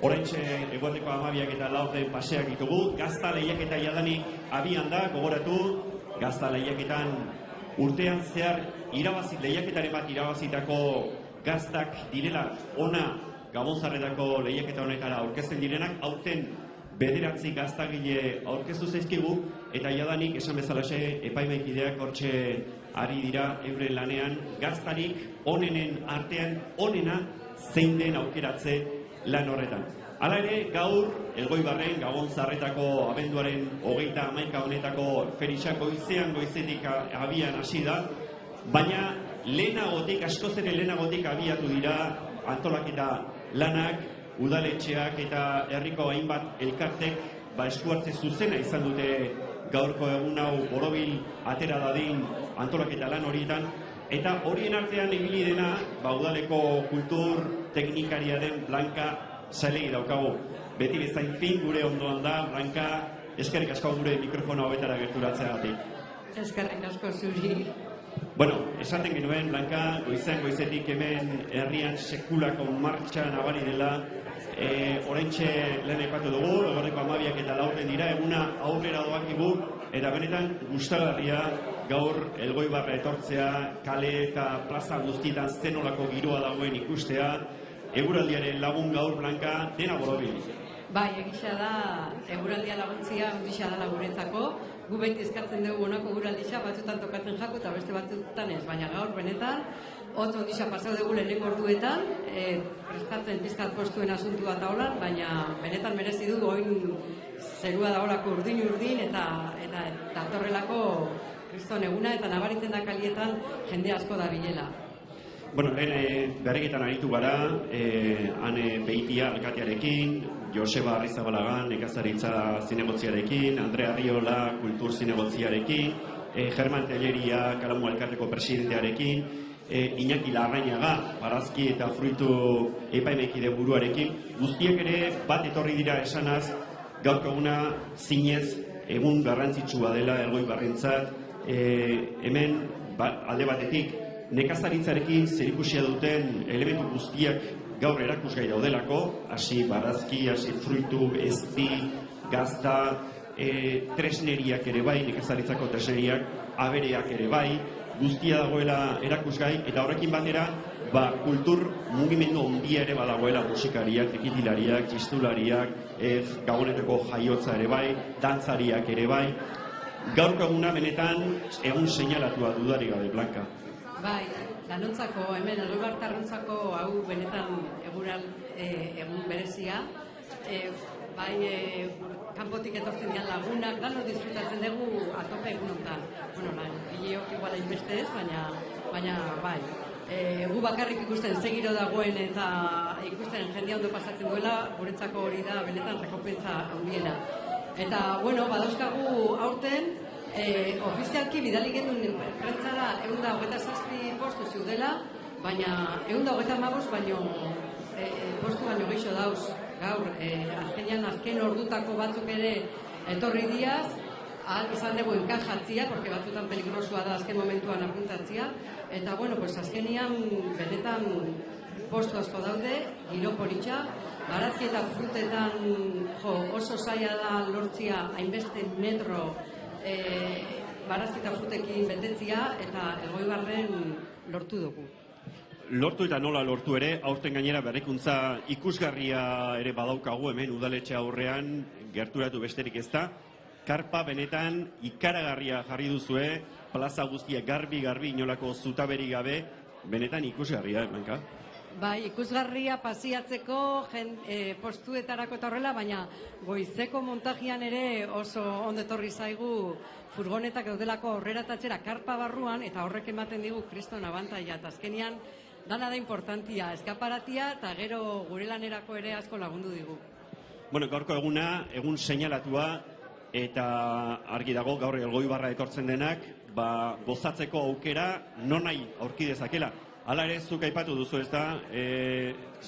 Oraintxe eguerdeko 12 eta 4 paseak ditugu. Gazta lehiaketa jadanik abian da, gogoratu. Gazta lehiaketan urtean zehar lehiaketaren bat irabazitako gaztak direla ona Gabonzarretako lehiaketa honetara aurkezten direnak. Aurten 9 gaztagile aurkeztu zaizkigu eta jadanik esan bezalaxe epaimaikideak hortxe ari dira euren lanean gaztarik onenen artean onena zein den aukeratze lan horretan. Hala ere, gaur, Elgoibarren, Gabonzarretako abenduaren 31 honetako ferixa goizetik abian hasi da, baina lehenagotik, askoz ere lehenagotik abiatu dira antolaketa lanak, udaletxeak eta herriko hainbat elkartek eskuartze zuzena izan dute gaurko egun hau borobil atera dadin antolaketa lan horietan, eta horien artean ibili dena udaleko kultur teknikaria den Blanka Salegi daukagu. Beti bezain fin gure ondoan da, Blanka, eskerrik asko gure mikrofono hobetara gerturatzeagatik. Eskerrik asko zuri. Bueno, esaten genuen, Blanka, goizetik hemen herrian sekulako martxan nabari dela, oraintxe lehen aipatu dugu, eguerdeko 12 eta 4 dira, eguna aurrera doakigu, eta benetan gustagarria gaur Elgoibarra etortzea, kale eta plaza guztietan zenolako giroa dagoen ikustea, eguraldiaren lagun gaur, Blanka, dena borobil. Bai, egisa da, eguraldia laguntzia ondisa da laguretzako. Gu beti eskatzen dugu honako eguraldisa, batzutan tokatzen jako eta beste batzutan ez, baina gaur benetan, hotz ondisa pasau dugu lehenengo orduetan, prestatzen pizkat postuen asuntua taolan, baina benetan merezi du oin zerua daolako urdin eta datorrelako kriston eguna eta nabaritzen da kalietan jende asko da bilela. Bueno, berriketan aritu gara, Ane Beitia alkatearekin, Joseba Arrizabalagan nekazaritza zinegotziarekin, Andrea Riola kultur zinegotziarekin, German Telleria Kalamu alkateko presidentearekin, Iñaki Larrañaga barazki eta fruitu epaimaikide buruarekin, guztiek ere bat etorri dira esanaz gaurko eguna zinez egun garrantzitsua dela Elgoibarrentzat, hemen alde batetik nekazaritzarekin zerikusia duten elementu guztiak gaur erakusgai daudelako, hasi barazki, hasi fruitu, ezti, gazta, tresneriak ere bai, nekazaritzako tresneriak, abereak ere bai, guztia dagoela erakusgai, eta horrekin batera, kultur mugimendu ondia ere badagoela musikariak, ekitilariak, txistulariak, gabonetako jaiotza ere bai, dantzariak ere bai. Gaurko eguna benetan egun seinalatua dudarik gabe, Blanka. Bai, lanontzako, hemen Elgoibartarrontzako hau benetan egun berezia. Bai, kanpotik etortzen dian lagunak, dano disfrutatzen dugu atope egun honetan. Bueno, gileok iguala inbeste ez, baina bai. Gu bakarrik ikusten zegiro dagoen eta ikusten jendea ondo pasatzen duela, guretzako hori da benetan rekompensa handiena. Eta, bueno, badauzkagu aurten, ofizialki bidali gendun prentzara 127 postu zeudela, baina 135 postu baino gehiago dauz gaur. Azken ordutako batzuk ere etorri diaz, izan dugu enkajatzia, porque batzutan peligrosua da azken momentuan apuntatzia, eta bueno, pues azkenian benetan postu asko daude, giro politxa, barazki eta frutetan oso zaila da lortzia hainbeste metro barazki eta frutekin betetzia, eta Elgoibarren lortu dugu. Lortu eta nola lortu ere, aurten gainera berrikuntza ikusgarria ere badaukagu hemen udaletxe aurrean, gerturatu besterik ez da. Karpa benetan ikaragarria jarri duzue, plaza guztiak garbi inolako zutaberik gabe, benetan ikusgarria, Blanka? Bai, ikusgarria pasiatzeko postuetarako eta horrela, baina goizeko montajian ere oso ondo etorri zaigu furgonetak daudelako aurrera tatzera karpa barruan, eta horrek ematen digu kriston abantaia, eta azkenian dana da importantia, eskaparatia, eta gero gure lanerako ere asko lagundu digu. Bueno, gaurko eguna, egun seinalatua, eta argi dago gaur Elgoibarra etortzen denak, gozatzeko aukera nonai aurki dezakela. Hala ere, zuk aipatu duzu ez da,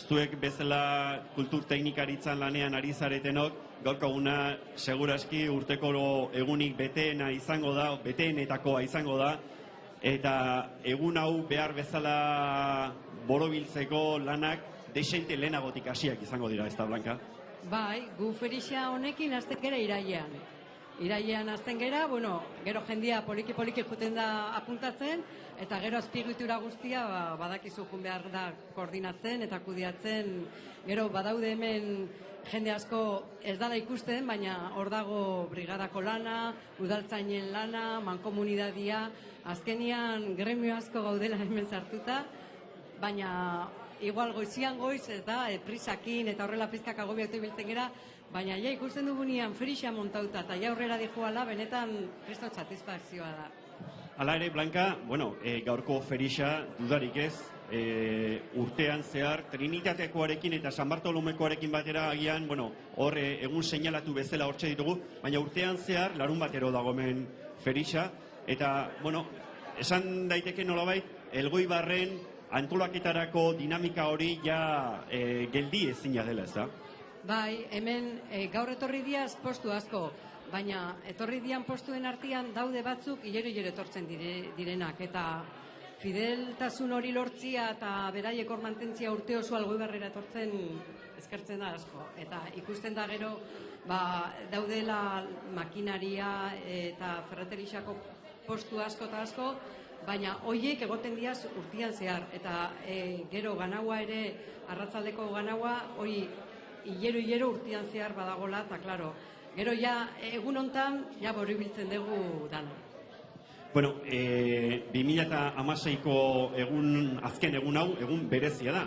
zuek bezala kultur teknikaritzan lanean ari zaretenok, gaurko eguna seguraski urteko egunik beteena izango da, beteenetakoa izango da, eta egun hau behar bezala borobiltzeko lanak desente lehenagotik hasiak izango dira, ez da, Blanka? Bai, gu ferixa honekin azten gera irailean. Irailean azten gera, bueno, gero jendia poliki-poliki juten da apuntatzen, eta gero azpiegitura guztia badakizu jun behar da koordinatzen eta kudiatzen. Gero badaude hemen jende asko ez dala ikusten, baina hor dago brigadako lana, udaltzainen lana, mankomunidadia, azkenian gremio asko gaudela hemen sartuta, baina igual goizian goiz ez da, prisakin eta horrela pizkak agobiatu ibiltzen gera, baina ja ikusten dugunean ferixa montauta eta ja aurrera dijoala benetan kriston satisfakzioa da. Hala ere, Blanka, bueno, gaurko ferixa dudarik ez, urtean zehar Trinitatekoarekin eta San Bartolomekoarekin batera agian, bueno, hor egun seinalatu bezala hortxe ditugu, baina urtean zehar larun batero dagomen ferixa, eta, bueno, esan daiteke nolabait, Elgoibarren antolaketarako dinamika hori ja geldi ezina dela, ez da? Bai, hemen gaur etorri diaz postu asko, baina etorri dian postuen artean daude batzuk hilero etortzen direnak, eta fideltasun hori lortzia eta beraiek hor mantentzia urte oso Elgoibarrera etortzen eskertzen da asko. Eta ikusten da gero, daudela makinaria eta ferreterixako postu asko eta asko, baina hoiek egoten diaz urtean zehar. Eta gero ganaua ere, arratzaldeko ganaua, hori hilero urtean zehar badagola, eta klaro, gero ja egun hontan, ja borobiltzen dugu dana. Bueno, 2016ko azken egun hau, egun berezia da.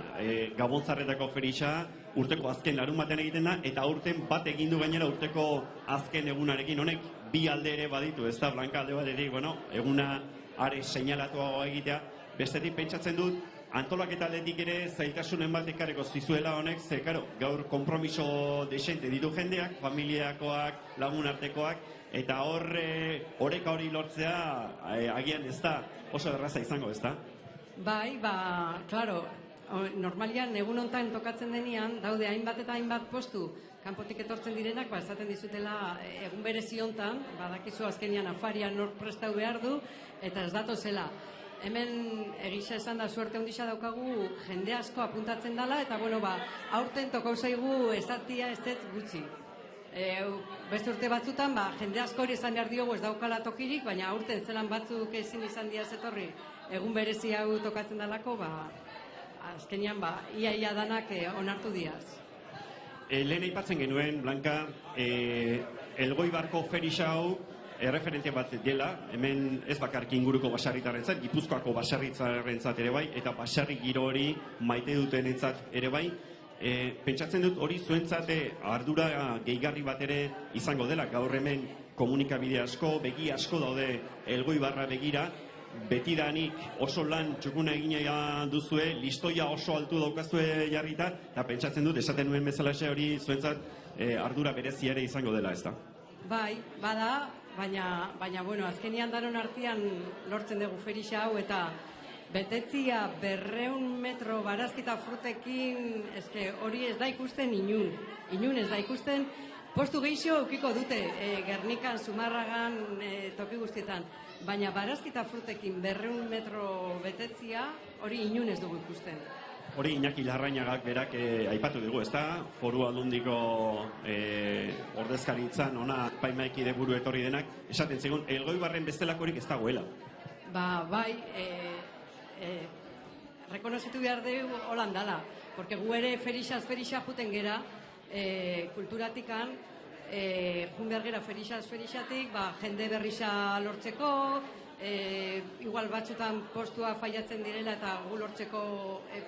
Gabontzarretako ferixa urteko azken larun batean egiten da, eta aurten bat egin du gainera urteko azken egunarekin. Honek bi alde ere baditu, ez da, Blanka, alde batetik, bueno, eguna are seinalatuagoa egitea. Bestetik pentsatzen dut, antolaketa aldetik ere zailtasunen bat ekarriko zizuela honek, ze, karo, gaur konpromiso desente ditu jendeak, familiakoak, lagun artekoak, eta oreka hori lortzea agian ez da oso erraza izango, ez da? Bai, klaro, normalian egun hontan tokatzen denean, daude hainbat eta hainbat postu kanpotik etortzen direnak, esaten dizutela egun berezi hontan, badakizu azkenian afarian nor prestau behar du, eta ez datozela. Hemen egisa esan da suerte ondisa daukagu jende asko apuntatzen dela, eta bueno, aurten tokau zaigu esatia ez gutxi. Beste urte batzutan, jende asko hori esan behar diogu ez daukala tokirik, baina aurten zelan batzuk ezin izan diaz etorri egun berezi hau tokatzen dalako, azkenian ia danak onartu diaz. Lehen aipatzen genuen, Blanka, Elgoibarko ferixa hau erreferente bat dela, hemen ez bakarrik inguruko baserritarrentzat, Gipuzkoako baserritarrentzat ere bai, eta baserri giro hori maite dutenentzat ere bai. Pentsatzen dut hori zuentzat ardura gehigarri bat ere izango dela, gaur hemen komunikabide asko, begi asko daude Elgoibarra begira, betidanik oso lan txukuna egina duzue, listoia oso altu daukazue jarrita, eta pentsatzen dut, esaten nuen bezalaxe hori zuentzat ardura berezia ere izango dela, ez da? Bai, bada, baina, bueno, azkenian danon artean lortzen dugu ferixa hau, eta betetzia 200 metro barazkita frutekin, hori ez da ikusten inun ez da ikusten, postu gehiago eukiko dute, Gernikan, Zumarragan, toki guztietan, baina barazkita frutekin 200 metro betetzia, hori inun ez dugu ikusten. Hori Iñaki Larrañagak berak aipatu dugu, ez da? Foru Aldundiko ordezkaritzan, ona paimaekide buru etorri denak, esaten zigun, Elgoibarren bestelakorik ez dagoela. Bai, rekonozitu behar dugu holan dala, porque gu ere ferixa juten gera, kulturatikan, jun behar gera ferixatik, jende berrixa lortzeko, igual batzutan postua faiatzen direla eta gu lortzeko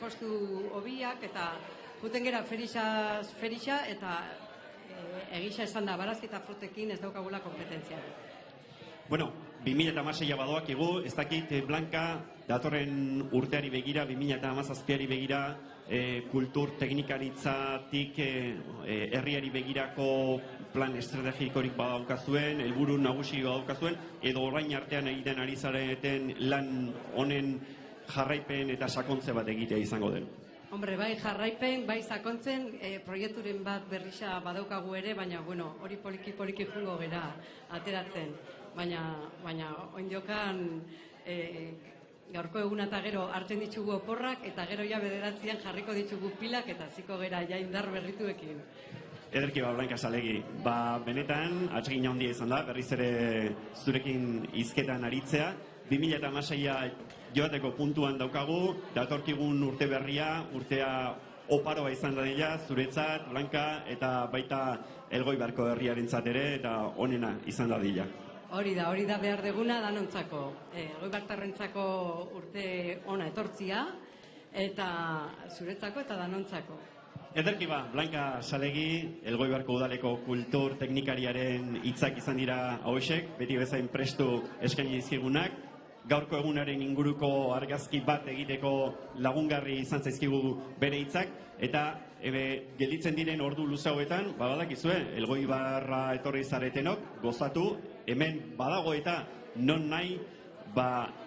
postu hobiak, eta juten gera ferixa eta egisa esan da barazkita frutekin ez daukagula kompetentzia. Bueno, 2016 badoak egu, ez dakit Blanka datorren urteari begira, 2017ari begira, kultur teknikaritzatik herriari begirako plan estrategikorik badaukazuen, helburu nagusi badaukazuen, edo orain artean egiten ari zareten lan honen jarraipen eta sakontze bat egitea izango den. Hombre, bai jarraipen, bai sakontzen, proiekturen bat berrisa badaukagu ere, baina, bueno, hori poliki jungo gera ateratzen. Baina, oindiokan, gaurko eguna eta gero hartzen ditugu oporrak, eta gero ja bederatzian jarriko ditugu pilak, eta ziko gera ja indar berrituekin. Ederki Blanka Salegi, benetan atsegin handia izan da, berriz ere zurekin hizketan aritzea. 2016a joateko puntuan daukagu, datorkigun urte berria, urtea oparoa izan dadila, zuretzat, Blanka, eta baita Elgoibarko herriarentzat ere, eta onena izan dadila. Hori da behar deguna danontzako. Elgoibartarrentzako urte ona etortzia, eta zuretzako eta danontzako. Ederki Blanka Salegi, Elgoibarko udaleko kultur teknikariaren hitzak izan dira hauexek, beti bezain prestu eskaini dizkigunak. Gaurko egunaren inguruko argazki bat egiteko lagungarri izan zaizkigu bere hitzak, eta gelditzen diren ordu luze hauetan, badakizue, Elgoibarra etorri zaretenok, gozatu, hemen badago eta non nahi,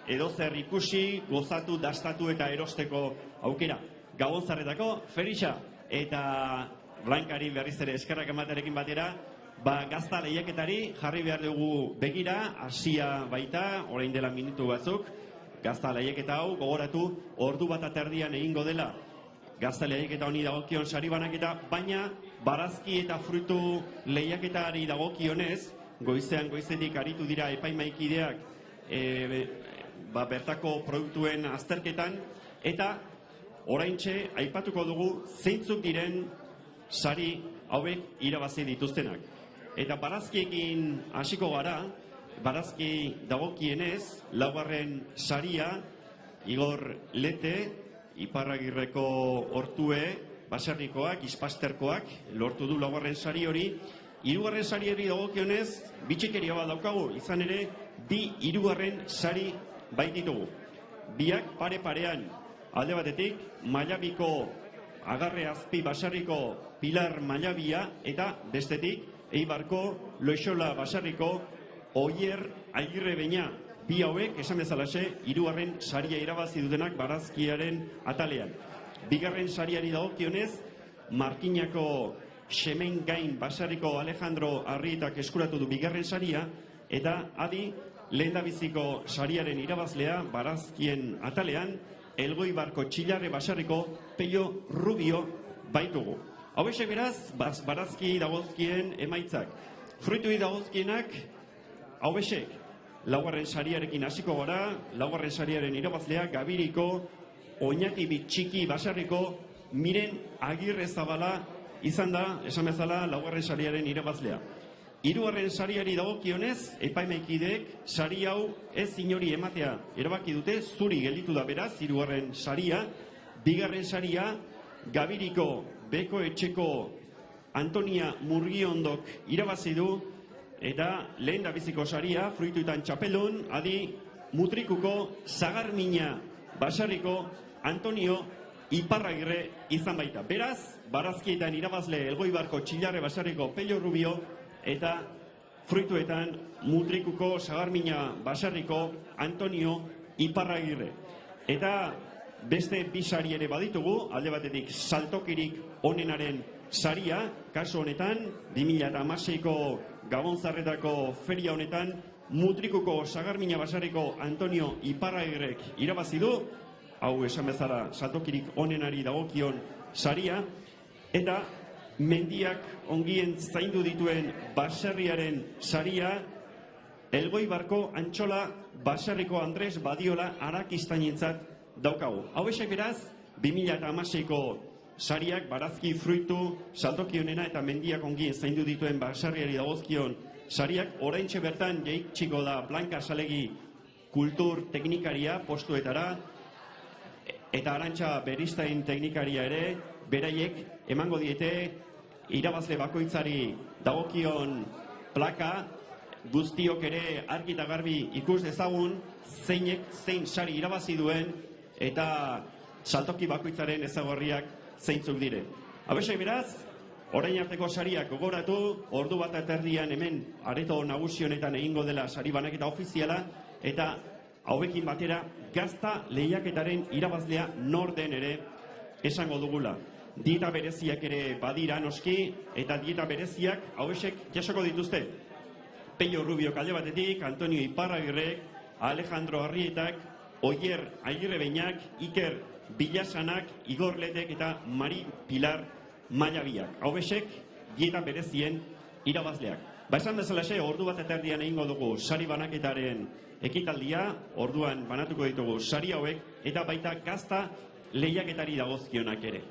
edozer ikusi, gozatu, dastatu eta erosteko aukera. Gabon zarretako, Ferixa, eta Blankari berriz ere eskerrak ematearekin batera, gazta lehiaketari jarri behar dugu begira, hasia baita, orain dela minutu batzuk, gazta lehiaketa hau, gogoratu, ordu bat aterdian egingo dela, gazta lehiaketa honi dagokion sari banaketa, baina barazki eta fruitu lehiaketari dagokionez, goizetik aritu dira epaimaikideak bertako produktuen azterketan, eta oraintxe aipatuko dugu zeintzuk diren sari hauek irabazi dituztenak. Eta barazkiekin hasiko gara, barazki dagokienez, laugarren saria, Igor Lete, Iparragirreko Ortue, baserrikoak, ispasterkoak, lortu du laugarren sari hori. Hirugarren sari hori dagokionez, bitxikeria bat daukagu, izan ere, bi hirugarren sari baititugu. Biak pare-parean, alde batetik, Mallabiko Agarre Azpi baserriko Pilar Mallabia, eta bestetik, Eibarko Loixola baserriko Oier Agirre Beña. Bi hauek, esan bezalaxe, hirugarren saria irabazi dutenak barazkiaren atalean. Bigarren sariari dagokionez, Markinako Xemen Gain baserriko Alejandro Arrietak eskuratu du bigarren saria, eta adi lehendabiziko sariaren irabazlea barazkien atalean, Elgoibarko Txillarre baserriko Pello Rubio baitugu. Hauexek beraz, barazki dagozkien emaitzak. Fruitui dagozkienak, hauexek, laugarren sariarekin hasiko gara, laugarren sariaren irabazlea, Gabiriko Oñati Bitxiki baserriko Miren Agirre Zabala izan da, esan bezala, laugarren sariaren irabazlea. Hirugarren sariari dagokionez, epaimaikideek sari hau ez inori ematea erabaki dute, zuri gelditu da beraz, hirugarren saria. Bigarren saria, Gabiriko Beko Etxeko Antonia Murgiondok irabazi du, eta lehen da biziko saria, fruituetan txapelun, adi Mutrikuko Sagarmina baserriko Antonio Iparragirre izan baita. Beraz, barazkietan irabazle Elgoibarko Txillarre baserriko Pello Rubio, eta fruituetan Mutrikuko Sagarmina baserriko Antonio Iparragirre. Eta beste bi sari ere baditugu, alde batetik saltokirik onenaren saria, kasu honetan, 2016ko Gabonzarretako feria honetan, Mutrikuko Sagarmina baserriko Antonio Iparragirrek irabazi du, hau esan bezala saltokirik onenari dagokion saria, eta mendiak ongien zaindu dituen baserriaren saria, Elgoibarko Antxola baserriko Andres Badiola Arakistainentzat daukagu. Hau esek beraz, 2016ko sariak barazki fruitu saltokionena eta mendiak ongien zaindu dituen baserriari dagozkion sariak, oraintxe bertan jaitsiko da Blanka Salegi kultur teknikaria postuetara, eta Arantxa Beristain teknikaria ere, beraiek emango diete irabazle bakoitzari dagokion plaka, guztiok ere argi eta garbi ikus dezagun zeinek zein sari irabazi duen eta saltoki bakoitzaren ezagorriak zeintzuk diren. Abesek beraz, orain arteko sariak gogoratu, ordu bat aterdian hemen areto nagusi honetan egingo dela sari banaketa ofiziala, eta hauekin batera gazta lehiaketaren irabazlea nor den ere esango dugula. Dieta bereziak ere badira noski, eta dieta bereziak hauesek jasoko dituzte. Pello Rubio alde batetik, Antonio Iparragirrek, Alejandro Arrietak, Oier Agirrebeñak, Iker Bilasanak, Igor Letek eta Mari Pilar Mailabiak. Hau besek, dieta berezien irabazleak. Esan bezalaxe, ordu bat eta erdian egingo dugu sari banaketaren ekitaldia, orduan banatuko ditugu sari hauek, eta baita gazta lehiaketari dagozkionak ere.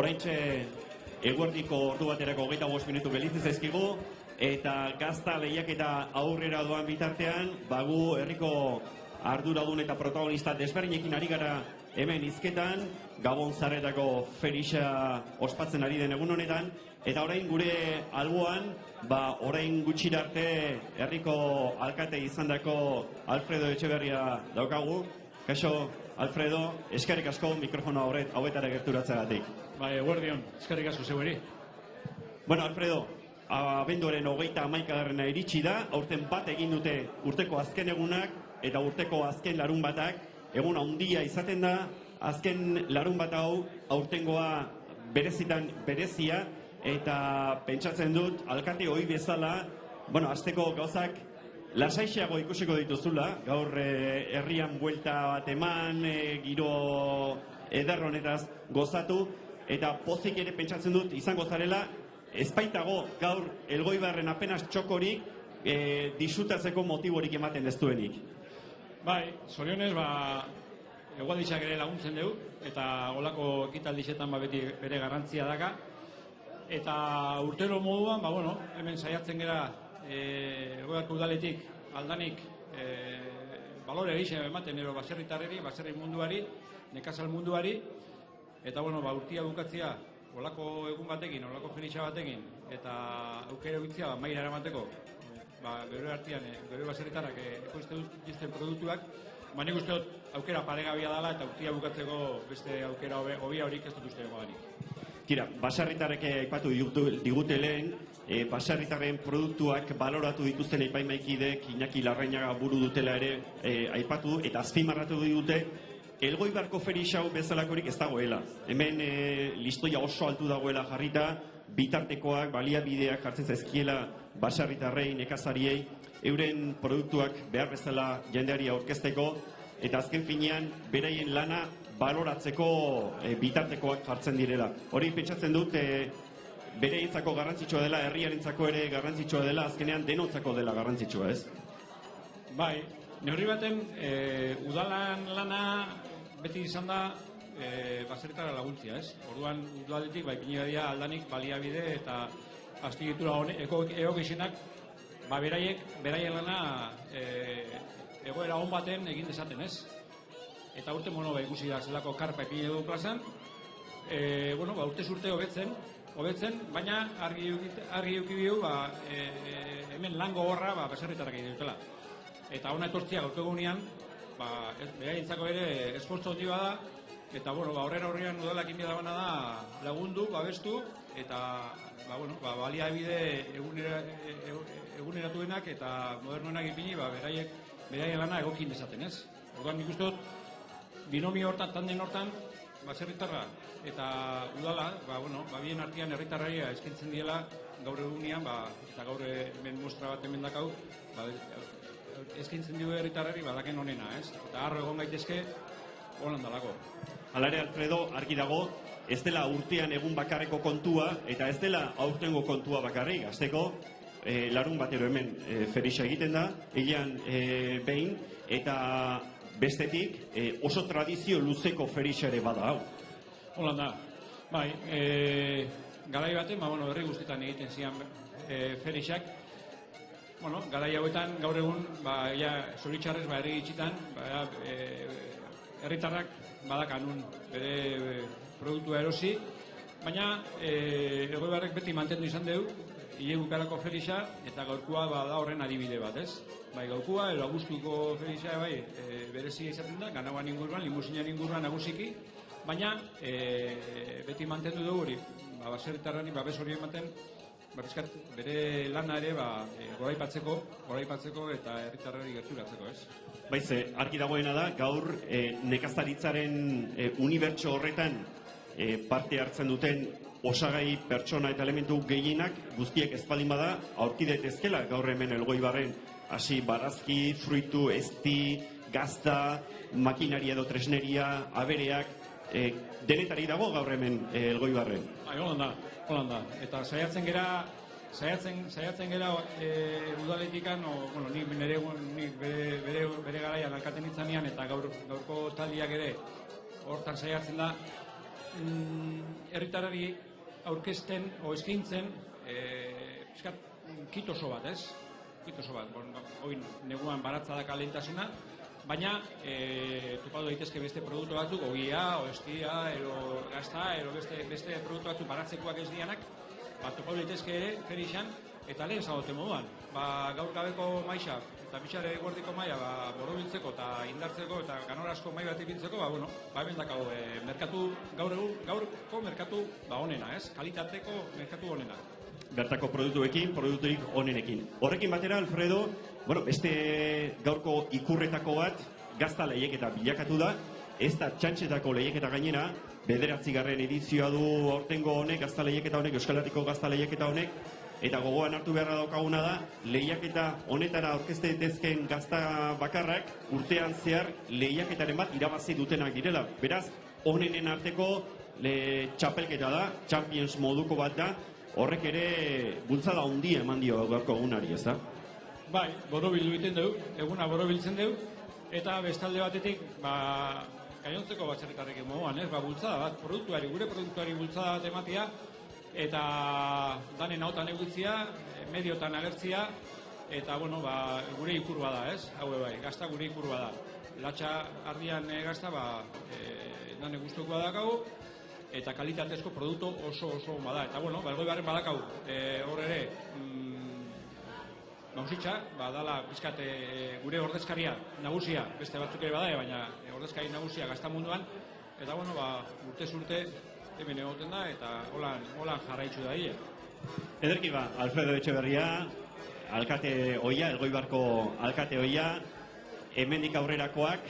Oraintxe eguerdiko ordu baterako 25 minutu gelditzen zaizkigu, eta gazta lehiaketa aurrera doan bitartean, bagu herriko arduradun eta protagonista desberdinekin ari gara hemen hizketan, Gabon Zarretako Ferixa ospatzen ari den egun honetan, eta orain gure alboan, orain gutxira arte herriko alkate izandako Alfredo Etxeberria daukagu. Kaixo, Alfredo, eskerrik asko mikrofono hauetara gerturatzeagatik. Eguerdion, eskerrik asko zeueri. Bueno, Alfredo, abenduaren 31 iritsi da, aurten bat egin dute urteko azken egunak eta urteko azken larun batak, egun handia izaten da, azken larun bat hau aurtengoa berezitan berezia, eta pentsatzen dut, alkate hoi bezala, azteko gauzak lasaixeago ikusiko dituzula, gaur herrian buelta bat eman, giro eder honetaz gozatu, eta pozik ere pentsatzen dut izango zarela, ezpaitago gaur Elgoibarren apenas txokorik disfrutatzeko motiborik ematen ez duenik. Bai, zorionez, egualditzak ere laguntzen dugu, eta golako ekitaldixetan beti bere garrantzia daka. Eta urtero moduan, hemen saiatzen gera Elgoibarko udaletik aldanik balore gehixen ematen ero baserritarreri, baserri munduari, nekazal munduari, eta urtia bukatzia olako egun batekin, olako felixa batekin, eta aukera egitzia maila eramateko gure artean, gure baserritarrak ekoizten dituzten produktuak, nik uste dut aukera paregabia dela eta urtia bukatzeko beste aukera hobia horik ez dut uste goganik. Tira, baserritarrek aipatu digute lehen, baserritarren produktuak baloratu dituzten epaimaikideek Iñaki Larrañaga buru dutela ere aipatu eta azpimarratu digute Elgoibarko Ferixa hau bezalakorik ez dagoela. Hemen listoia oso altu dagoela jarrita, bitartekoak, baliabideak jartzen zaizkiela baserritarrei, nekazariei, euren produktuak behar bezala jendeari aurkezteko eta azken finean beraien lana baloratzeko bitartekoak jartzen direla. Hori pentsatzen dut bereintzako garrantzitsua dela, herriarentzako ere garrantzitsua dela, azkenean denontzako dela garrantzitsua, ez? Bai, neurri baten udalan lana beti izan da baserritara laguntzia, ez? Orduan udaletik ipini dira aldanik baliabide eta azpiegitura egokizenak beraien lana egoera on baten egin dezaten, ez? Eta urte ikusi da zelako karpa ipini dugu plazan, urte zurte hobetzen, baina argi eduki bihu, hemen lan gogorra baserritarrak egin dutela. Eta hona etortzia gaurko egunean, beraientzako ere esfortzu handi da, eta horrean udalak inbia dabana da lagundu, babestu, eta baliabide eguneratuenak eta modernoenak ipini, beraien lana egokin dezaten, ez? Orduan nik uste dut, binomio hortan, tanden hortan, baserritarra eta udala, bien artean herritarrari eskaintzen diela gaur egunean, eta gaur hemen mostra bat hemen dakau, eskaintzen dio herritarrari badaken honena, ez? Eta harro egon gaitezke, holan dalako. Hala ere, Alfredo, argi dago, ez dela urtean egun bakarreko kontua, eta ez dela aurtengo kontua bakarrik, azteko, larun batero hemen Ferixa egiten da, egian behin, eta bestetik oso tradizio luzeko Ferixa ere bada hau. Holan da, bai, garai baten, herri guztietan egiten zian Ferixak, garai hauetan gaur egun, zoritxarrez, herri gitxitan, herritarrak badakanun bere produktua erosi, baina Elgoibarrek beti mantendu izan dugu, hile bukarako Ferixa, eta gaurkua da horren adibide bat, ez? Bai, gaurkua, Augustuko Ferixa, berezia izaten da, Ganauan inguruan, limusinan inguruan nagusiki, baina beti mantendu dugu hori, baserritarrari babes hori ematen, bere lana ere goraipatzeko eta herritarrari gerturatzeko, ez? Baize, argi dagoena da, gaur nekazaritzaren unibertso horretan parte hartzen duten osagai pertsona eta elementu gehienak guztiek ezbaldin bada aurki daitezkela gaur hemen Elgoibarren hasi barazki, fruitu, ezti, gazta, makinaria edo tresneria, abereak, denetari dago gaur hemen Elgoibarren. Holan da. Eta saiatzen gera udaletikan, nik bere garaian alkaten itzanean eta gaurko taldiak ere hortan saiatzen da herritarrari aurkezten o eskaintzen kit oso bat, ez? Kit oso bat, oin neguan baratza da kalentasuna, baina topatu daitezke beste produktu batzuk, ogia, estia, gazta, beste produktu batzuk baratzekoak ez dianak, topatu daitezke ere, Ferixan, eta lehen zagote moduan. Gaur gabeko maixa, eta bitxare guardiko maia borobiltzeko eta indartzeko eta ganorazko mai bat ipintzeko, hemen dakau, gaurko merkatu honena, ez? Kalitateko merkatu honena. Bertako produkturik onenekin. Horrekin batera, Alfredo, beste gaurko ikurretako bat, gazta lehiaketa bilakatu da, ez da txantxetako lehiaketa gainera, 9. edizioa du aurtengo honek, gazta lehiaketa honek, Euskal Herriko gazta lehiaketa honek, eta gogoan hartu beharra daukaguna da, lehiaketa honetara aurkezte daitezkeen gazta bakarrak urtean zehar lehiaketaren bat irabazi dutenak direla. Beraz, honenen arteko txapelketa da, Champions moduko bat da, horrek ere bultzada handia eman dio gaurko egunari, ez da? Bai, borobildu egiten dugu, eguna borobiltzen dugu, eta bestalde batetik, gainontzeko baserritarrekin moduan, bultzada bat, gure produktuari bultzada bat ematia, eta danen hautan egutzia, mediotan agertzia, eta gure ikurua da, ez? Hau bai, gazta gure ikurua da. Latxa ardian gazta, dane guztukoa dakau, eta kalitatezko produktu oso bada. Eta Elgoibarren badakau, hor ere, Gauzitza, dala pizkat gure ordezkaria nagusia, beste batzuk ere badae, baina ordezkari nagusia gaztamunduan, eta bueno, urtez urte hemen egoten da, eta holan jarraitzu da hile. Ederki Alfredo Etxeberria, alkate oia, Elgoibarko alkate oia, hemendik aurrerakoak,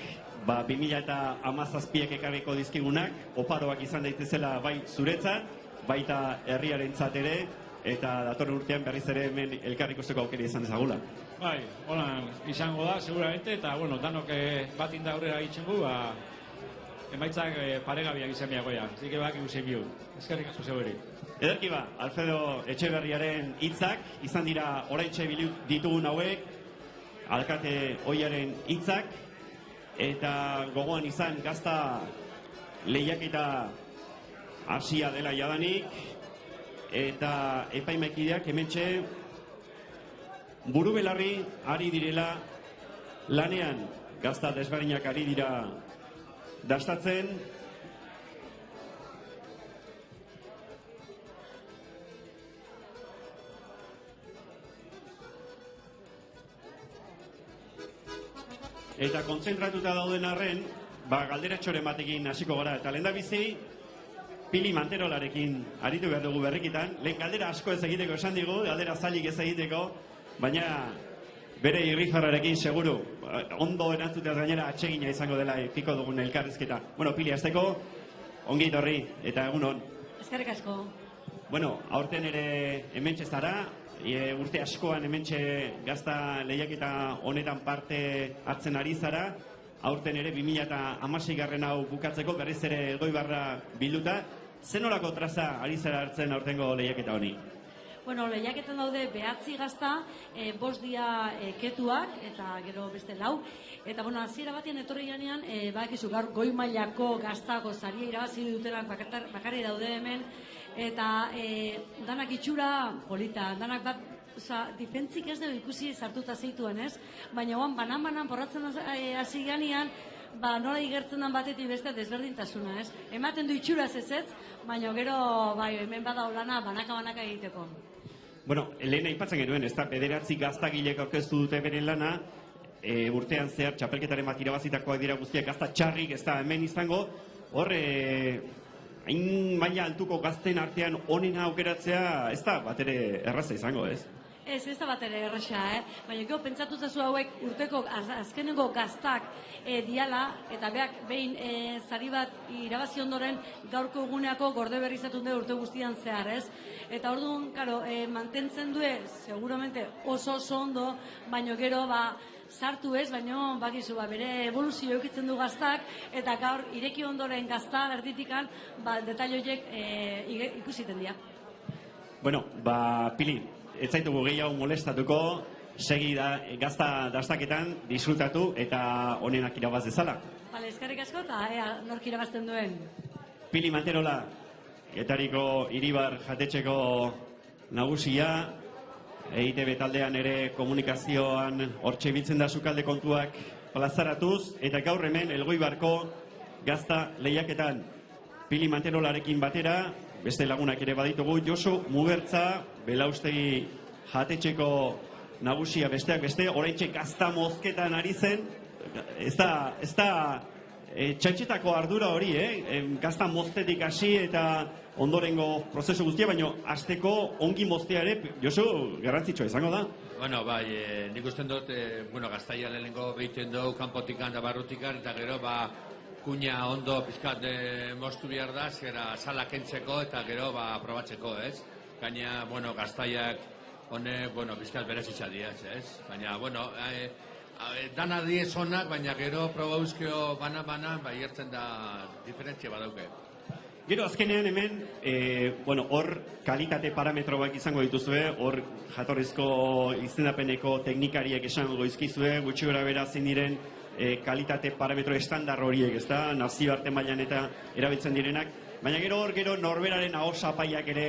2017 ekarriko dizkigunak, oparoak izan daitezela bai zuretzat, baita herriarentzat ere, eta datorren urtean berriz ere hemen elkarrikusteko aukera izan ezagula. Bai, holan izango da, seguramente, eta bueno, danok bat inda aurrera egiten gu, emaitzak paregabiak izan biagoia, zik ebak ikusen biu. Eskerrik asko zegoeri. Ederki Alfredo Etxeberriaren hitzak, izan dira oraintxe ditugun hauek, alkate oiaren hitzak, eta gogoan izan gazta lehiaketa hasia dela jadanik, eta epaimakideak hementxe buru belarri ari direla lanean, gazta desberdinak ari dira dastatzen, eta kontzentratuta dauden arren, galderatxoren batekin hasiko gara, eta lehendabizi Pili Manterolarekin aritu behar dugu berrikitan. Lehen galdera asko ez egiteko esan digu, galdera zailik ez egiteko, baina bere irrifarrarekin seguru ondo erantzuteaz gainera atsegina izango dela piko dugun elkarrizketa. Bueno, Pili, azteko, ongi etorri, eta egunon. Eskerrik asko. Bueno, aurten ere hementxe zara, urte askoan hementxe gazta lehiaketa honetan parte hartzen ari zara, aurten ere 2016 hau bukatzeko berriz ere Elgoibarra bilduta. Zenolako traza ari zara hartzen aurtengo lehiaketa honi? Bueno, lehiaketan daude 9 gazta, 5 dia ketuak, eta gero beste 4. Eta, bueno, hasiera batean etorri ganean, badakizu gaur goi mailako gaztako saria irabazi dutenak bakarri daude hemen, eta danak itxura polita, danak bat, difentzik ez dugu ikusi sartuta zeituen, ez? Baina oan banan porratzen hasi ganean, nola igertzen den batetik beste desberdintasuna, ez? Ematen du itxuraz ez, baina gero hemen bada lana banaka egiteko. Bueno, lehen aipatzen genuen, ez da, 9 gaztagilek aurkeztu dute beren lana, urtean zehar txapelketaren bat irabazitakoak dira guztiak gazta txarrik ez da hemen izango, hor, hain maila altuko gazten artean onena aukeratzea, ez da, bat ere erraza izango, ez? Ez da bat ere erresa, baina gero pentsatu zazu hauek urteko azkenengo gaztak diala, eta behin zari bat irabazi ondoren gaurko eguneako gorde berrizatu du urte guztian zehar, ez? Eta orduan, mantentzen du, seguramente oso ondo, baina gero sartu ez, baina bakizu, bere evoluzio eukitzen du gaztak, eta gaur ireki ondoren gazta erditikan, detail horiek ikusiten dira. Bueno, Pili, ez zaitugu gehiago molestatuko, segi gazta dastaketan, disfrutatu eta onenak irabaz dezala. Bale, eskerrik asko eta ea nork irabazten duen. Pili Manterola, Getariko Iribar jatetxeko nagusia, EITB taldean ere komunikazioan hortxe bitzen da sukalde kontuak plazaratuz, eta gaur hemen Elgoibarko gazta lehiaketan Pili Manterolarekin batera, beste lagunak ere baditugu, Josu Mugertza, Belaustegi jatetxeko nagusia besteak beste, oraintxe gazta mozketan ari zen, ez da txantxetako ardura hori, gazta moztetik hasi eta ondorengo prozesu guztia, baina hasteko ongi moztea ere, Josu, garrantzitsua izango da? Bueno, bai, nik usten dut, gaztaia lehenengo behiten dugu kanpotikan da barrutikan, eta gero, kuña ondo pizkat moztu behar da, zera sala kentzeko eta gero probatzeko, ez? Gaina, gaztaiak honek, pizkat berezitza diaz, ez? Baina, dana diez honak, baina gero probauzkeo banan, hiertzen da diferentzia badauke. Gero azkenean hemen, hor kalitate parametro bak izango dituzue, hor jatorrizko izendapeneko teknikariek esango izkizue, gutxi gora bera zein diren kalitate parametro estandar horiek, ez da, nazioarte mailan eta erabiltzen direnak, baina gero norberaren ahosapaiak ere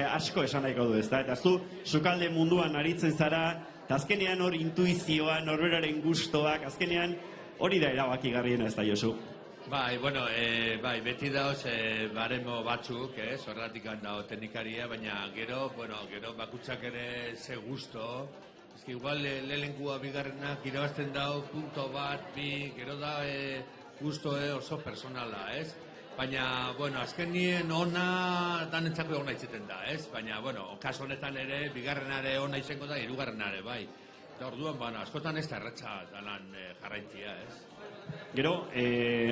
asko esan nahiko du, ez da, eta zukalde munduan aritzen zara, eta azkenean hor intuizioa, norberaren gustoak, azkenean hori da erabakigarriena, ez da, Josu? Bai, beti dauz baremo batzuk, horretik dago teknikaria, baina gero bakutsak ere ze gusto, eski igual lehenengua bigarrenak irabazten dau, punto bat, bi, gero da gusto oso personala, ez? Baina, bueno, azkenien ona danentzako ona izaten da, ez? Baina, bueno, kasu honetan ere, bigarrenare ona izango da, hirugarrenare, bai. Eta orduan, bueno, askotan ez da erratza dalan jarraitzia, ez? Gero,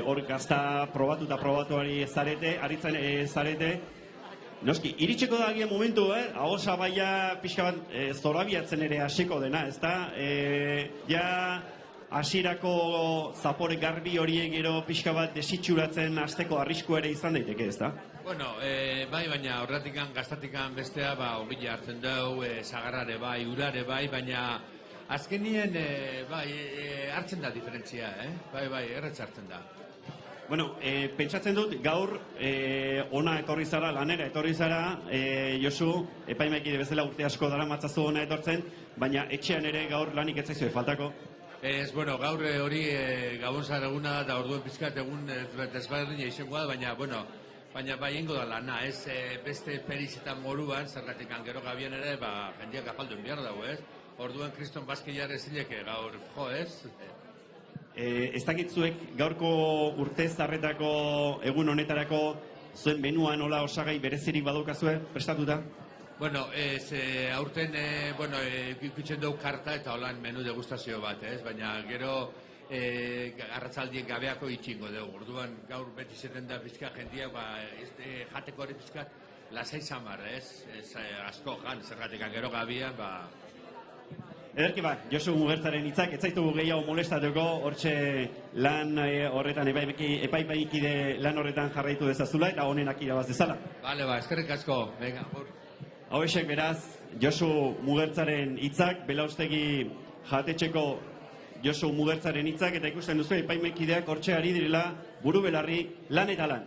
hor gazta probatuari aritzen zarete, noski, iritseko da agian momentu, ahosa baia pixka bat zorabiatzen ere hasiko dena, ez da? Ja, hasierako zapore garbi horiek gero pixka bat desitxuratzen hasteko arrisku ere izan daiteke, ez da? Bueno, bai, baina horretikan, gaztatikan bestea, ogila hartzen dugu, sagarrare bai, urare bai, baina azkenien, hartzen da diferentzia, bai, erretz hartzen da. Bueno, pentsatzen dut, gaur ona etorri zara, lanera etorri zara, Josu, epaimaikide bezala urte asko dara matzazu ona etortzen, baina etxean ere gaur lanik ez zaizue faltako. Bueno, gaur hori gabon zara eguna da orduen pizkat egun desberdina izango da, baina bai ingo da lana, ez beste perizetan moruan, zergatik gero gabian ere, jendeak afalduen behar dago, ez? Orduen kriston bazkilar ezileke gaur, jo, ez? Ez dakitzuek gaurko urte zarretako egun honetarako zuen menuan nola osagai berezirik badukazue, prestatuta? Bueno, aurten, ikutzen dugu karta eta holan menu degustazio bat, ez? Baina gero arratzaldiek gabeako itxingo dugu. Orduan gaur beti zeten da pizka jendia, jateko hori pizka lasai samar, ez? Asko jan, zergatik gero gabian, Ederki Josu Mugertzaren hitzak, ez zaitugu gehiago molestatuko, hortxe lan horretan, epaimaikide lan horretan jarraitu dezazula eta honenak irabaz dezala. Bale, eskerrik asko, venga, Hauexek beraz, Josu Mugertzaren hitzak, Belaustegi jatetxeko Josu Mugertzaren hitzak, eta ikusten duzu epaimaikideak hortxe ari direla buru belarri lan eta lan.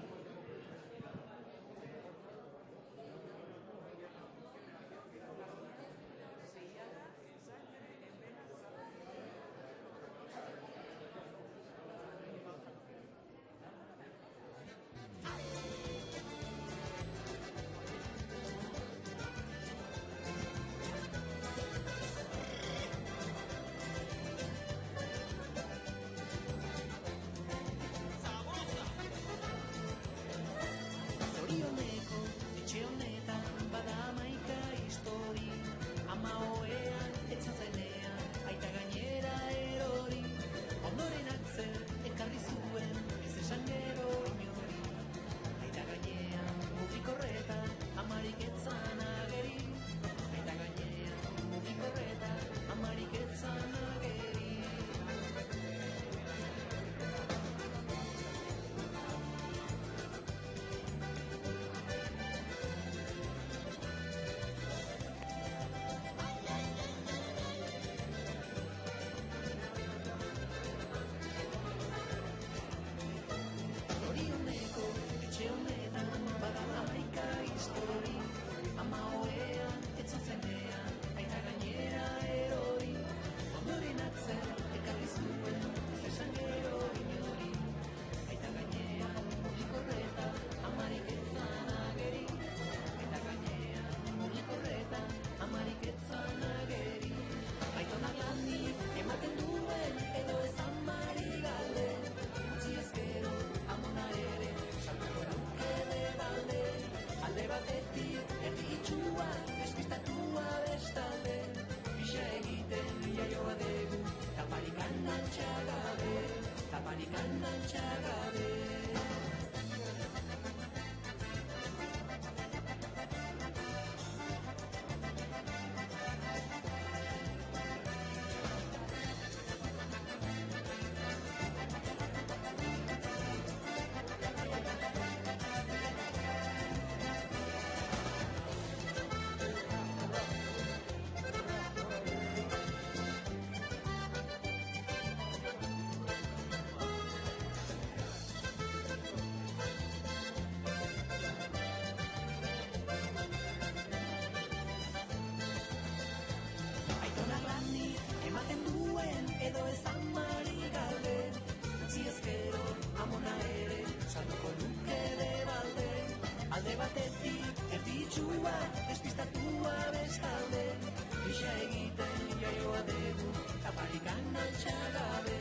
Taparikan altxagabe,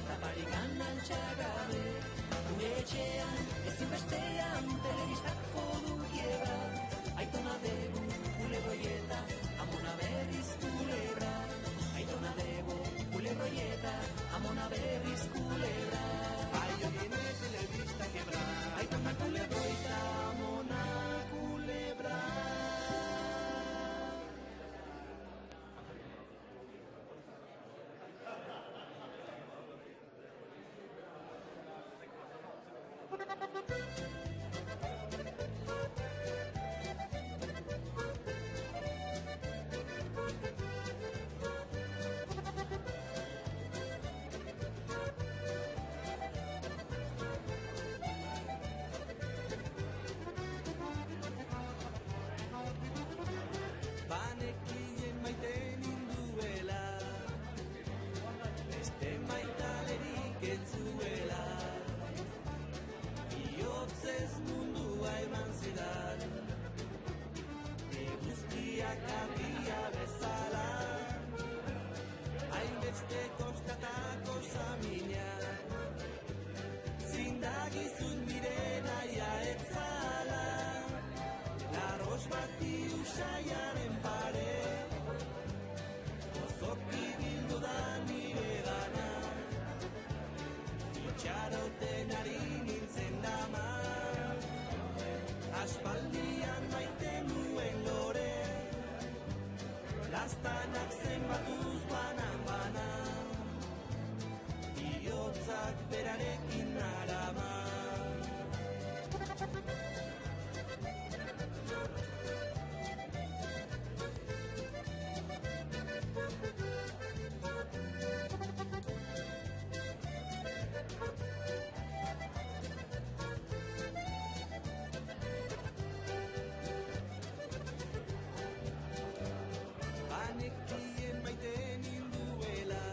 taparikan altxagabe. Gure etxean, ezin bestean, telebistak fodukie bat. Aitona degu, kulebroieta, amona berriz kulebra. Aitona degu, kulebroieta, amona berriz kulebra. Aio tiene telebista quebra. Aitona kulebroita, amona kulebra. Banekien maite ninduela, beste maitalerik entzuela. Biotzez mundua eman zidan, eguzkiak argia bezala. Hainbeste kostatako samina, zindagizun nire naia etzala. Larros bati usaiaren pare, gozoki bildu da nire gana. Itxaroten ari nintzen dama, aspaldian maite nuen lore, lastanak zenbatuz banan-bana, bihotzak berarekin arama. Banekien maite ninduela,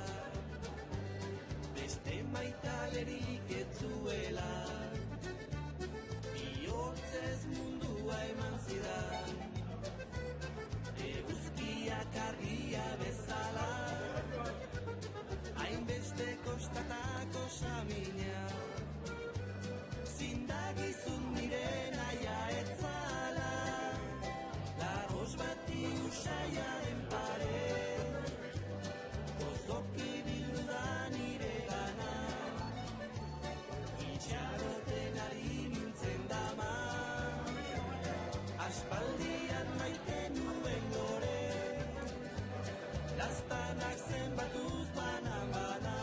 beste maitalerik etzuela. Bihortzez mundua eman zidan, eguzkiak argia bezala. Hainbeste kostatako samina, zindagizun nire naia etzala. Larros bati usaiaren pare, gozoki bildu da nire gana. Itxaroten ari nintzen dama, aspaldian maite nuen gore, lastanak zenbatuz banan-bana,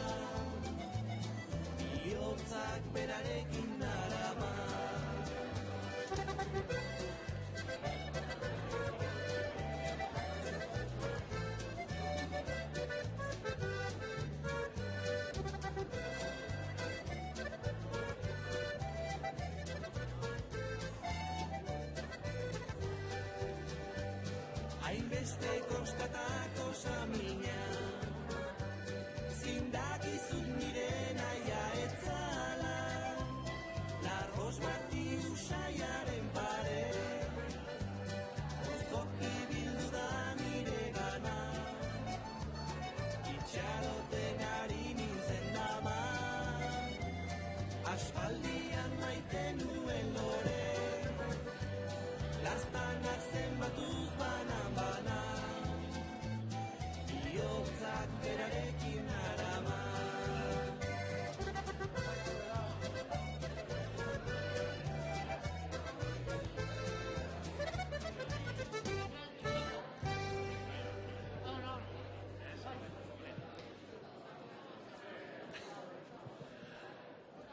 bihotzak berarekin arama. Hainbeste kostatako samina, zindagizun nire naia etzala. Larros bati usaiaren pare, gozoki bildu da nire gana. Itxaroten ari nintzen dama, aspaldian maite nuen lore, lastanak zenbatuz banan-bana, bihotzak berarekin arama.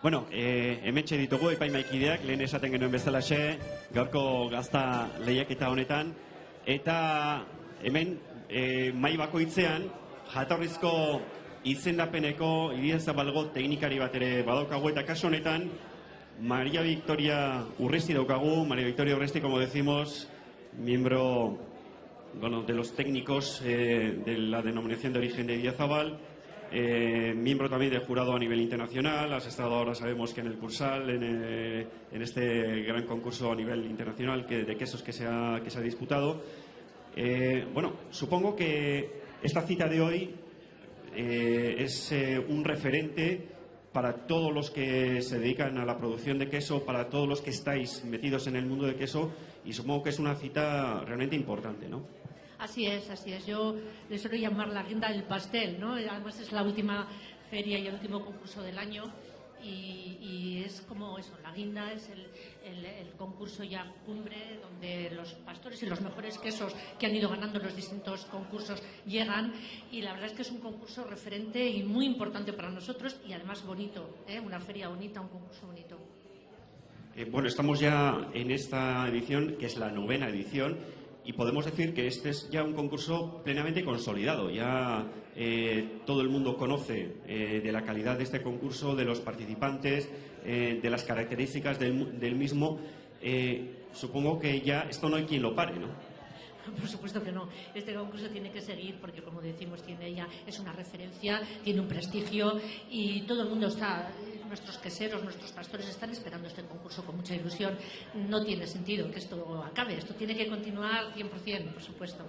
Bueno, hementxe ditugu epaimaikideak, lehen esaten genuen bezalaxe, gaurko gazta lehiaketa honetan, eta hemen mai bakoitzean jatorrizko izendapeneko Idiazabalgo teknikari bat ere badaukagu, eta kasu honetan María Victoria Urresti daukagu. María Victoria Urresti, como decimos, miembro de los técnicos de la denominación de origen de Idiazabal, miembro también del jurado a nivel internacional. Has estado ahora, sabemos que en el Cursal, en este gran concurso a nivel internacional de quesos que se ha disputado. Bueno, supongo que esta cita de hoy es un referente para todos los que se dedican a la producción de queso, para todos los que estáis metidos en el mundo de queso, y supongo que es una cita realmente importante, ¿no? Así es. Yo le suelo llamar la guinda del pastel, ¿no? Además es la última feria y el último concurso del año y es como eso, la guinda es el concurso ya cumbre donde los pastores y los mejores quesos que han ido ganando los distintos concursos llegan, y la verdad es que es un concurso referente y muy importante para nosotros y además bonito, una feria bonita, un concurso bonito. Bueno, estamos ya en esta edición, que es la 9ª edición, y podemos decir que este es ya un concurso plenamente consolidado. Ya todo el mundo conoce de la calidad de este concurso, de los participantes, de las características del mismo. Supongo que ya esto no hay quien lo pare, ¿no? Por supuesto que no. Este concurso tiene que seguir porque, como decimos, es una referencia, tiene un prestigio y todo el mundo está, nuestros queseros, nuestros pastores están esperando este concurso con mucha ilusión. No tiene sentido que esto acabe, esto tiene que continuar 100%, por supuesto.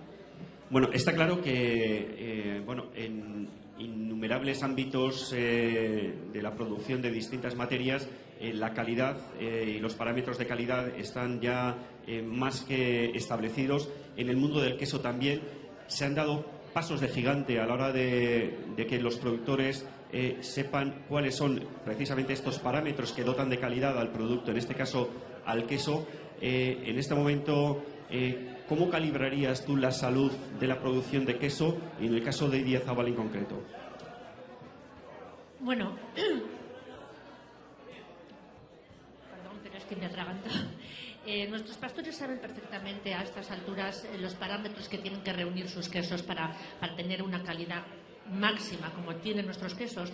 Bueno, está claro que en innumerables ámbitos de la producción de distintas materias, la calidad y los parámetros de calidad están ya más que establecidos. En el mundo del queso también se han dado pasos de gigante a la hora de que los productores sepan cuáles son precisamente estos parámetros que dotan de calidad al producto, en este caso al queso. En este momento, ¿cómo calibrarías tú la salud de la producción de queso y en el caso de Idiazabal en concreto? Bueno, perdón, pero es que me atraganta. Nuestros pastores saben perfectamente a estas alturas los parámetros que tienen que reunir sus quesos para tener una calidad máxima como tienen nuestros quesos.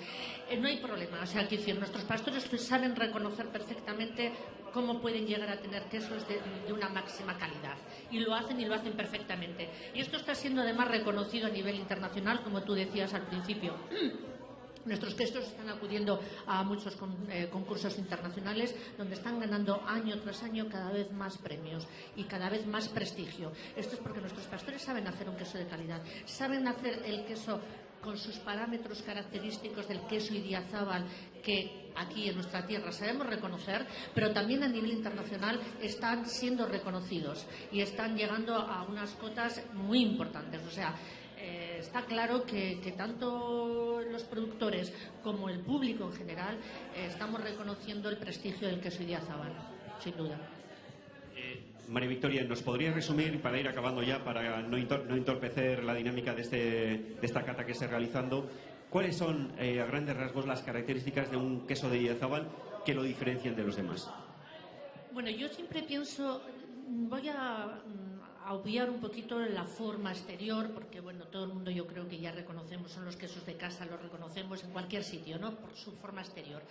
No hay problema, o sea, quiero decir, nuestros pastores saben reconocer perfectamente cómo pueden llegar a tener quesos de una máxima calidad, y lo hacen perfectamente, y esto está siendo además reconocido a nivel internacional, como tú decías al principio. Nuestros quesos están acudiendo a muchos concursos internacionales donde están ganando año tras año cada vez más premios y cada vez más prestigio. Esto es porque nuestros pastores saben hacer un queso de calidad, saben hacer el queso con sus parámetros característicos del queso Idiazabal, que aquí en nuestra tierra sabemos reconocer, pero también a nivel internacional están siendo reconocidos y están llegando a unas cotas muy importantes. O sea, está claro que tanto los productores como el público en general estamos reconociendo el prestigio del queso Idiazabal, sin duda. María Victoria, ¿nos podrías resumir, para ir acabando ya, para no entorpecer la dinámica de esta cata que está realizando, cuáles son a grandes rasgos las características de un queso de Idiazabal que lo diferencian de los demás? Bueno, yo siempre pienso, voy a obviar un poquito la forma exterior, porque bueno, todo el mundo yo creo que ya reconocemos, son los quesos de casa, los reconocemos en cualquier sitio, ¿no?, por su forma exterior.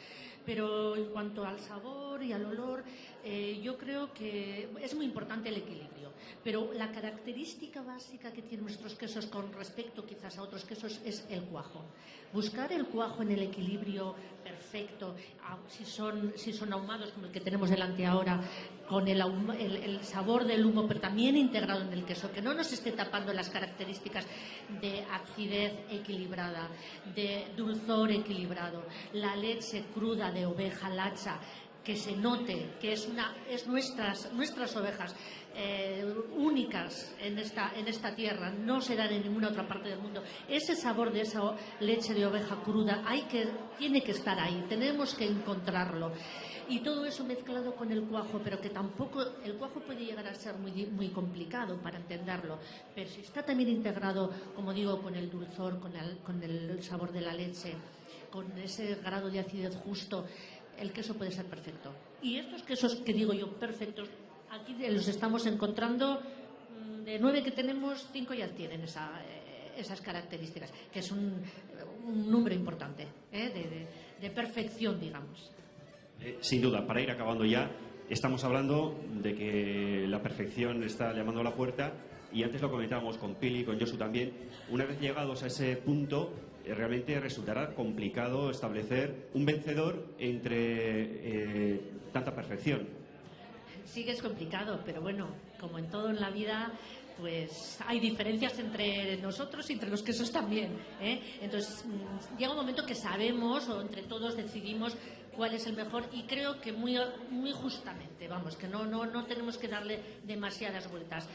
Pero en cuanto al sabor y al olor, yo creo que es muy importante el equilibrio. Pero la característica básica que tienen nuestros quesos con respecto quizás a otros quesos es el cuajo. Buscar el cuajo en el equilibrio perfecto, si son ahumados como el que tenemos delante ahora, con el sabor del humo, pero también integrado en el queso, que no nos esté tapando las características de acidez equilibrada, de dulzor equilibrado, la leche cruda de oveja lacha, que se note que es nuestras ovejas únicas en esta tierra, no se dan en ninguna otra parte del mundo. Ese sabor de esa leche de oveja cruda tiene que estar ahí, tenemos que encontrarlo. Y todo eso mezclado con el cuajo, pero que tampoco, el cuajo puede llegar a ser muy complicado para entenderlo, pero si está también integrado, como digo, con el dulzor, con el sabor de la leche, con ese grado de acidez justo, el queso puede ser perfecto. Y estos quesos que digo yo perfectos, aquí los estamos encontrando, de 9 que tenemos, 5 ya tienen esas características, que es un número importante de perfección, digamos. Sin duda, para ir acabando ya, estamos hablando de que la perfección está llamando a la puerta, y antes lo comentábamos con Pili y con Josu también. Una vez llegados a ese punto, realmente resultará complicado establecer un vencedor entre tanta perfección. Sí que es complicado, pero bueno, como en todo en la vida, pues hay diferencias entre nosotros y entre los quesos también, ¿eh? Entonces llega un momento que sabemos o entre todos decidimos cuál es el mejor y creo que muy justamente, vamos, que no tenemos que darle demasiadas vueltas,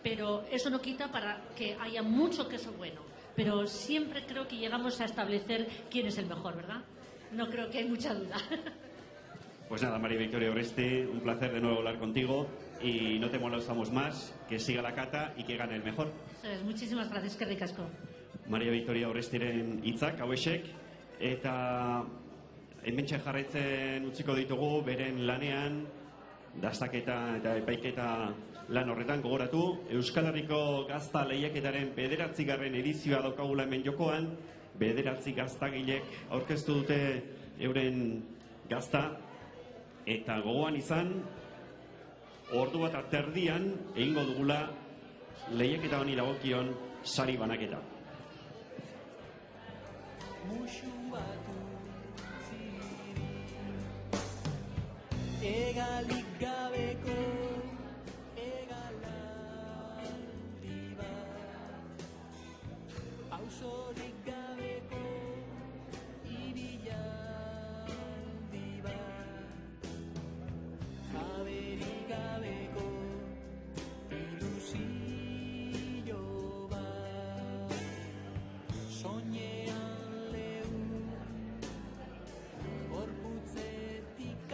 pero eso no quita para que haya mucho queso bueno, pero siempre creo que llegamos a establecer quién es el mejor, ¿verdad? No creo que hay mucha duda. Pues nada, María Victoria Oreste, un placer de nuevo hablar contigo y no te molestamos más, que siga la cata y que gane el mejor. Entonces, muchísimas gracias, que ricasco. María Victoria Oresteren hitzak hauexek, eta hementxe jarraitzen utziko ditugu beren lanean, dastaketa eta epaiketa lan horretan gogoratu. Euskal Herriko Gazta Lehiaketaren 9. edizioa daukagula hemen jokoan, 9 gaztagilek aurkeztu dute euren gazta, eta gogoan izan, ordu bat aterdian egingo dugula lehiaketa honi dagokion sari banaketa. Musu bat utziri egalik gabeko egalaldi bat, pausorik gabeko ibilaldi bat, jaberik gabeko ilusio bat, soñean lehun gorputzetik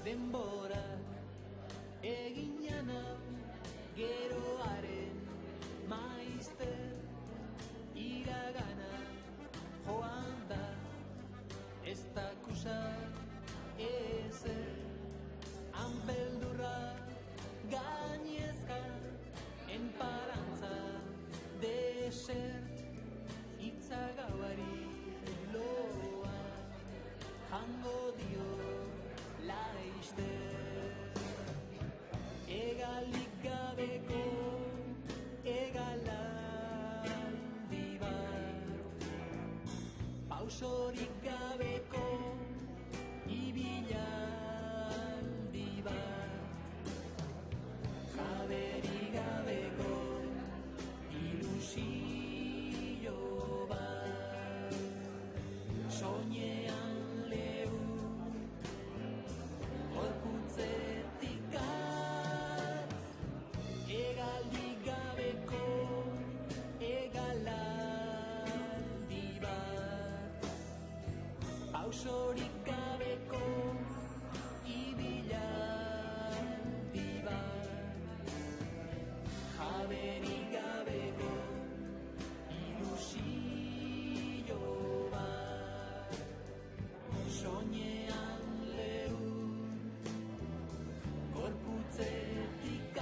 denborak egin hau geroaren maizter iragana joan da ez dakusak ezer anbeldurra gainezka enparantza desert itzagabari loa jango dio laizter egalik gabeko egalaldi bat, pausorik gabeko ibilaldi bat, jaberik gabeko ilusio bat, soñean lehun gorputzetik egaldi gabeko egalaldi bat, pausorik gabeko ibilaldi bat, jaberik gabeko ilusio bat, soñean lehun gorputzetik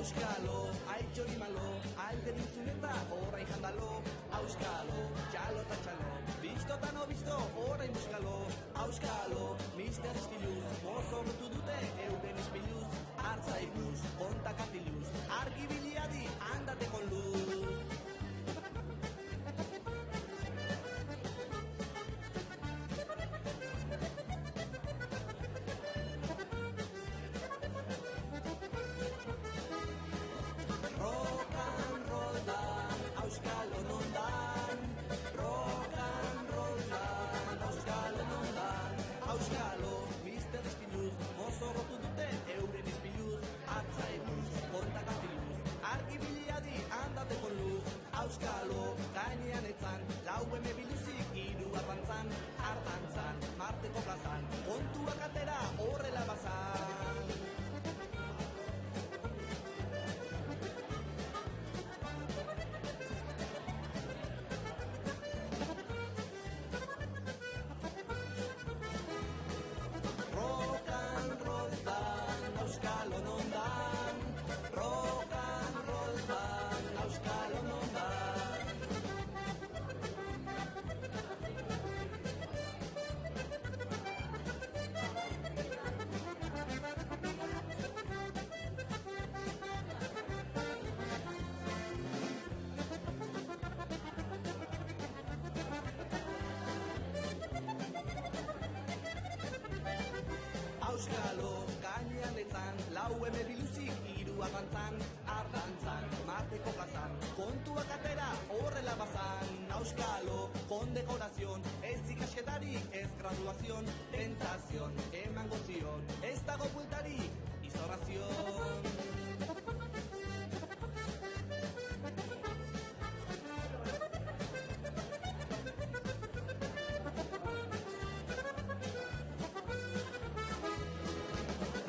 Auskalo, aitzori malo, alde nintzun eta orain jandalo. Auskalo, txalo eta txalo, biztotan obisto, orain buskalo. Auskalo, mister estiluz, mozo rotu dute euren ispiluz. Artza ikluz, kontak atiluz, argibiliadi, andate con luz. Rock and roll dan, auskalo non dan. Rock and roll dan, auskalo non dan. Auskalo, mister espiluz, mozo rotu dute euren ispiluz. Artza ikluz, kontak atiluz, argibiliadi, andate con luz. Auskalo, gainean etzan, lau eme biluzik, hiru arrantzan, hartantzan, marteko plazan, kontuak atera horrela bazan. Rock and roll dan, auskalo non dan. Rock and roll dan, auskalo non dan. Auskalo, gainean etzan, lau eme biluzik, hiru arrantzan, ardantzan, marteko plazan, kontuak atera horrela bazan. Auskalo, con decoración, ez ikasketarik, ez graduación, tentación, emango zion, ez dago bueltarik, izorazion.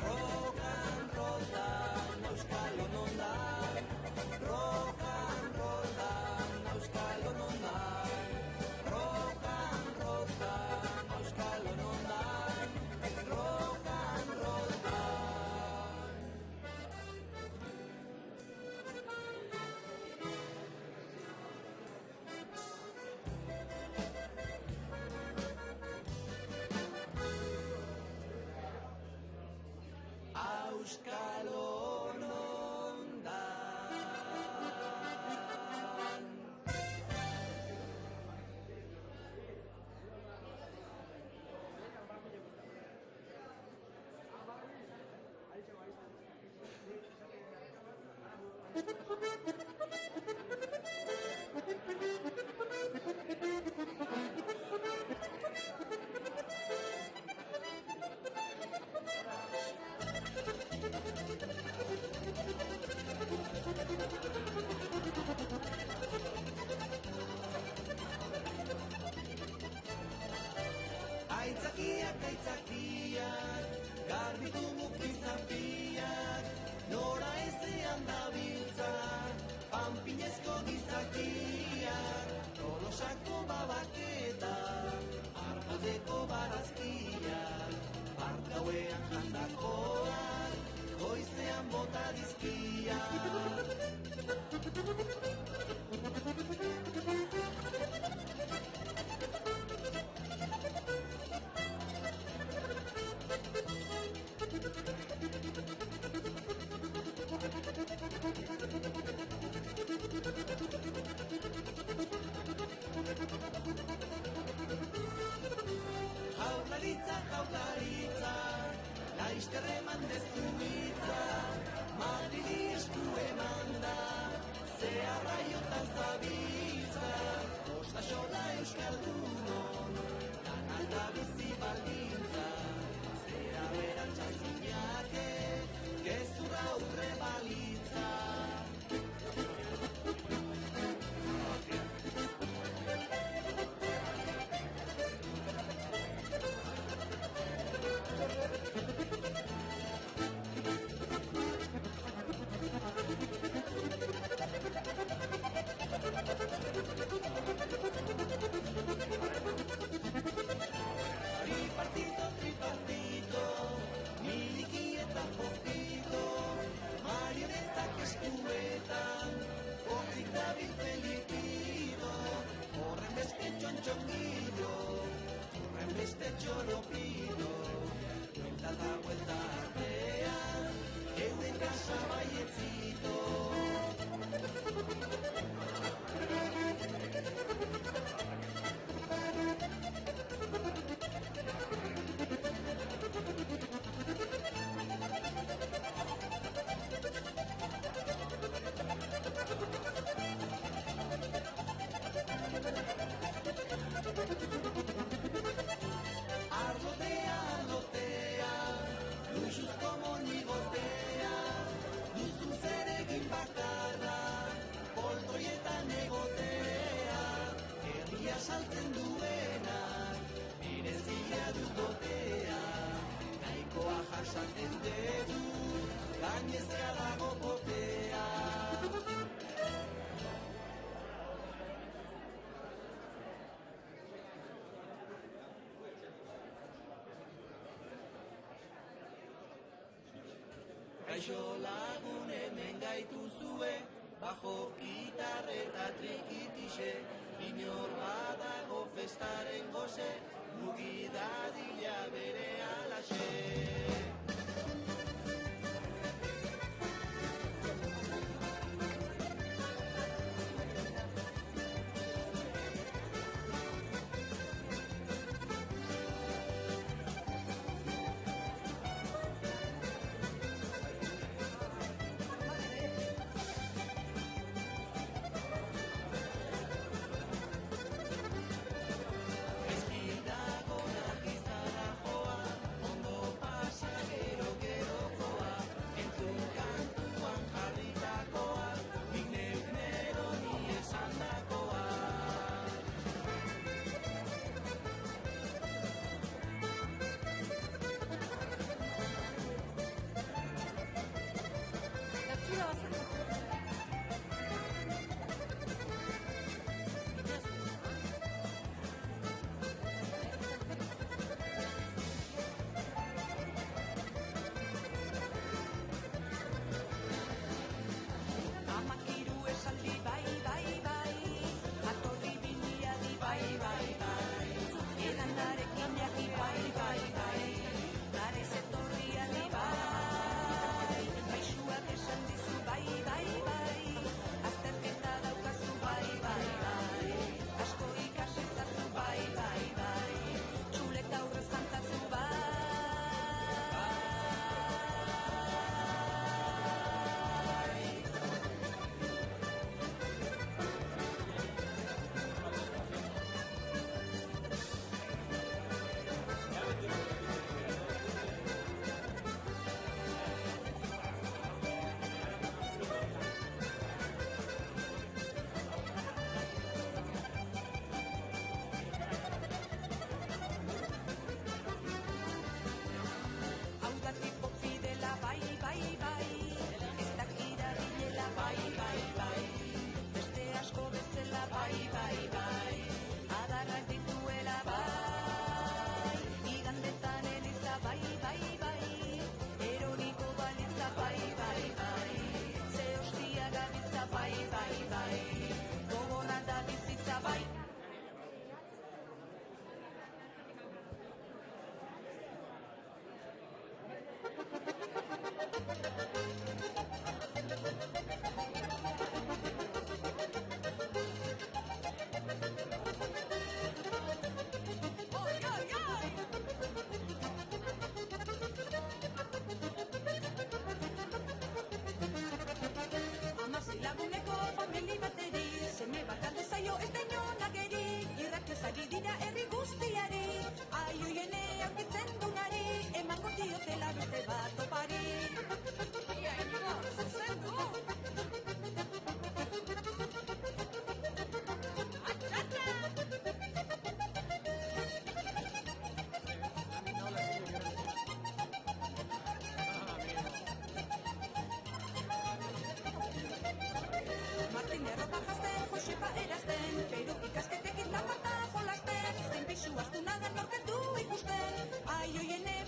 Rock and roll dan, auskalo non dan. Rock and roll dan, auskalo non dan. Rock and roll dan, auskalo non dan. Rock and roll dan. Auskalo non dan. Aitzakiak, aitzakiak, garbitu mukizapiak, nora ezean dabiltza, panpinezko gizakiak, tolosako Kaixo lagun hemen gaituzue, bajo, gitar eta trikitixe, inor badago festaren goze, mugi dadila bere alaxe.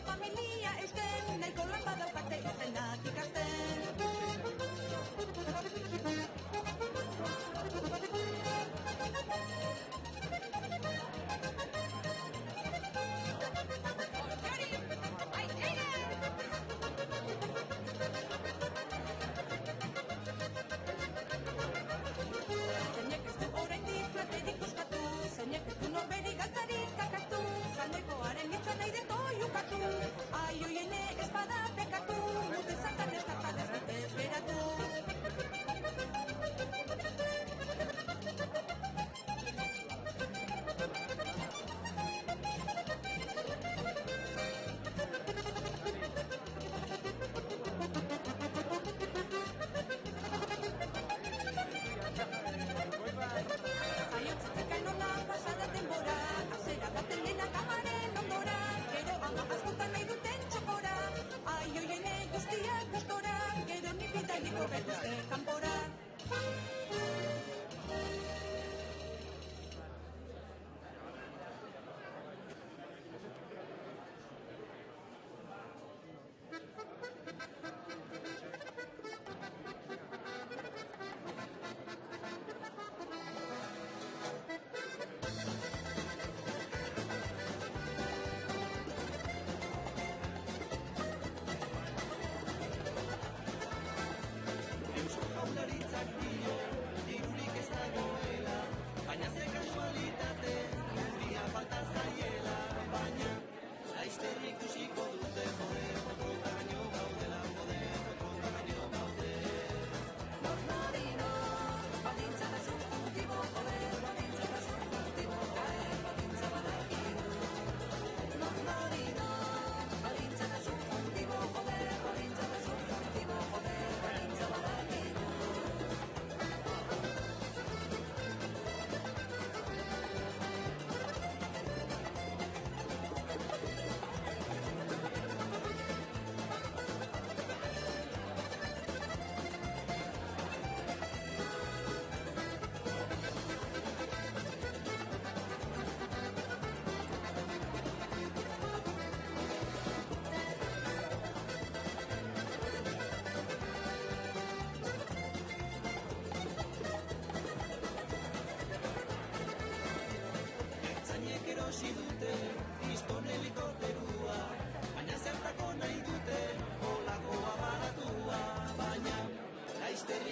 Familia eusten, nahiko lan badaukate izenak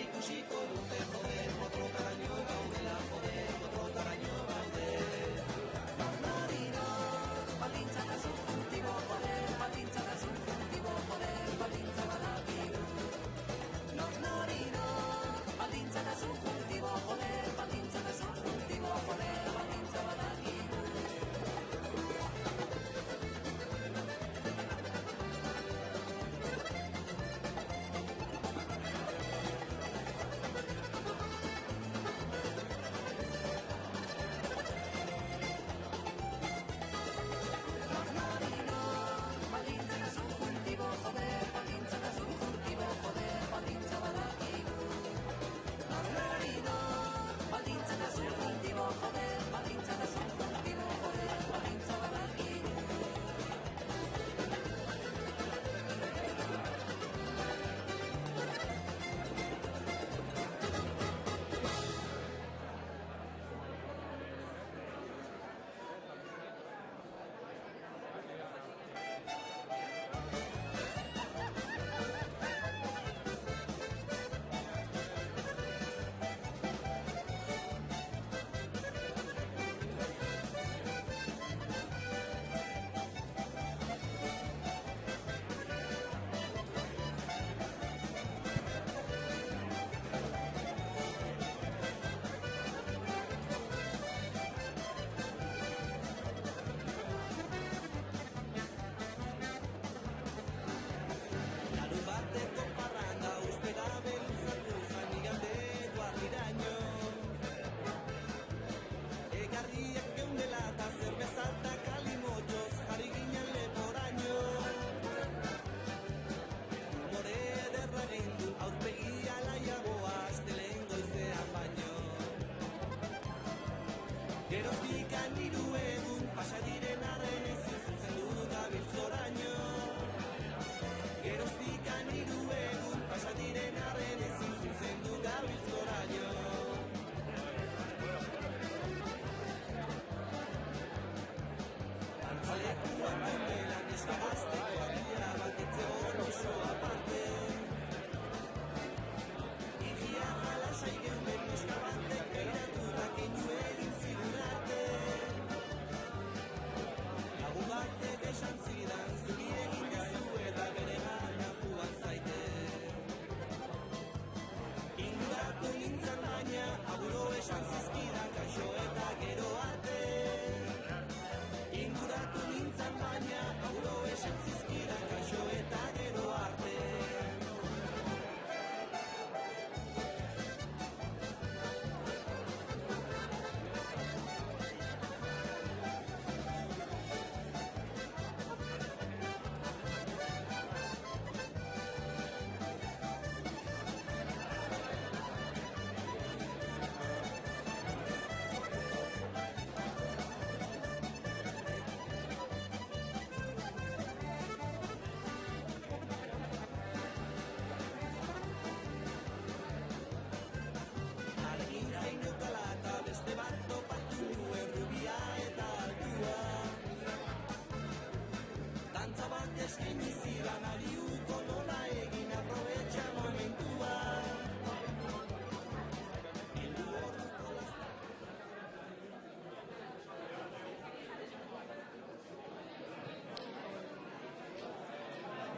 ikusiko dute joder, motrotaraino gaudela, joder, motrotaraino gaude. Nornorino, baldintza da subjuntibo, joder, baldintza da subjuntibo, joder, baldintza badakigu. Nornorino, baldintza da subjuntibo, joder, baldintza da subjuntibo, joder, baldintza badakigu.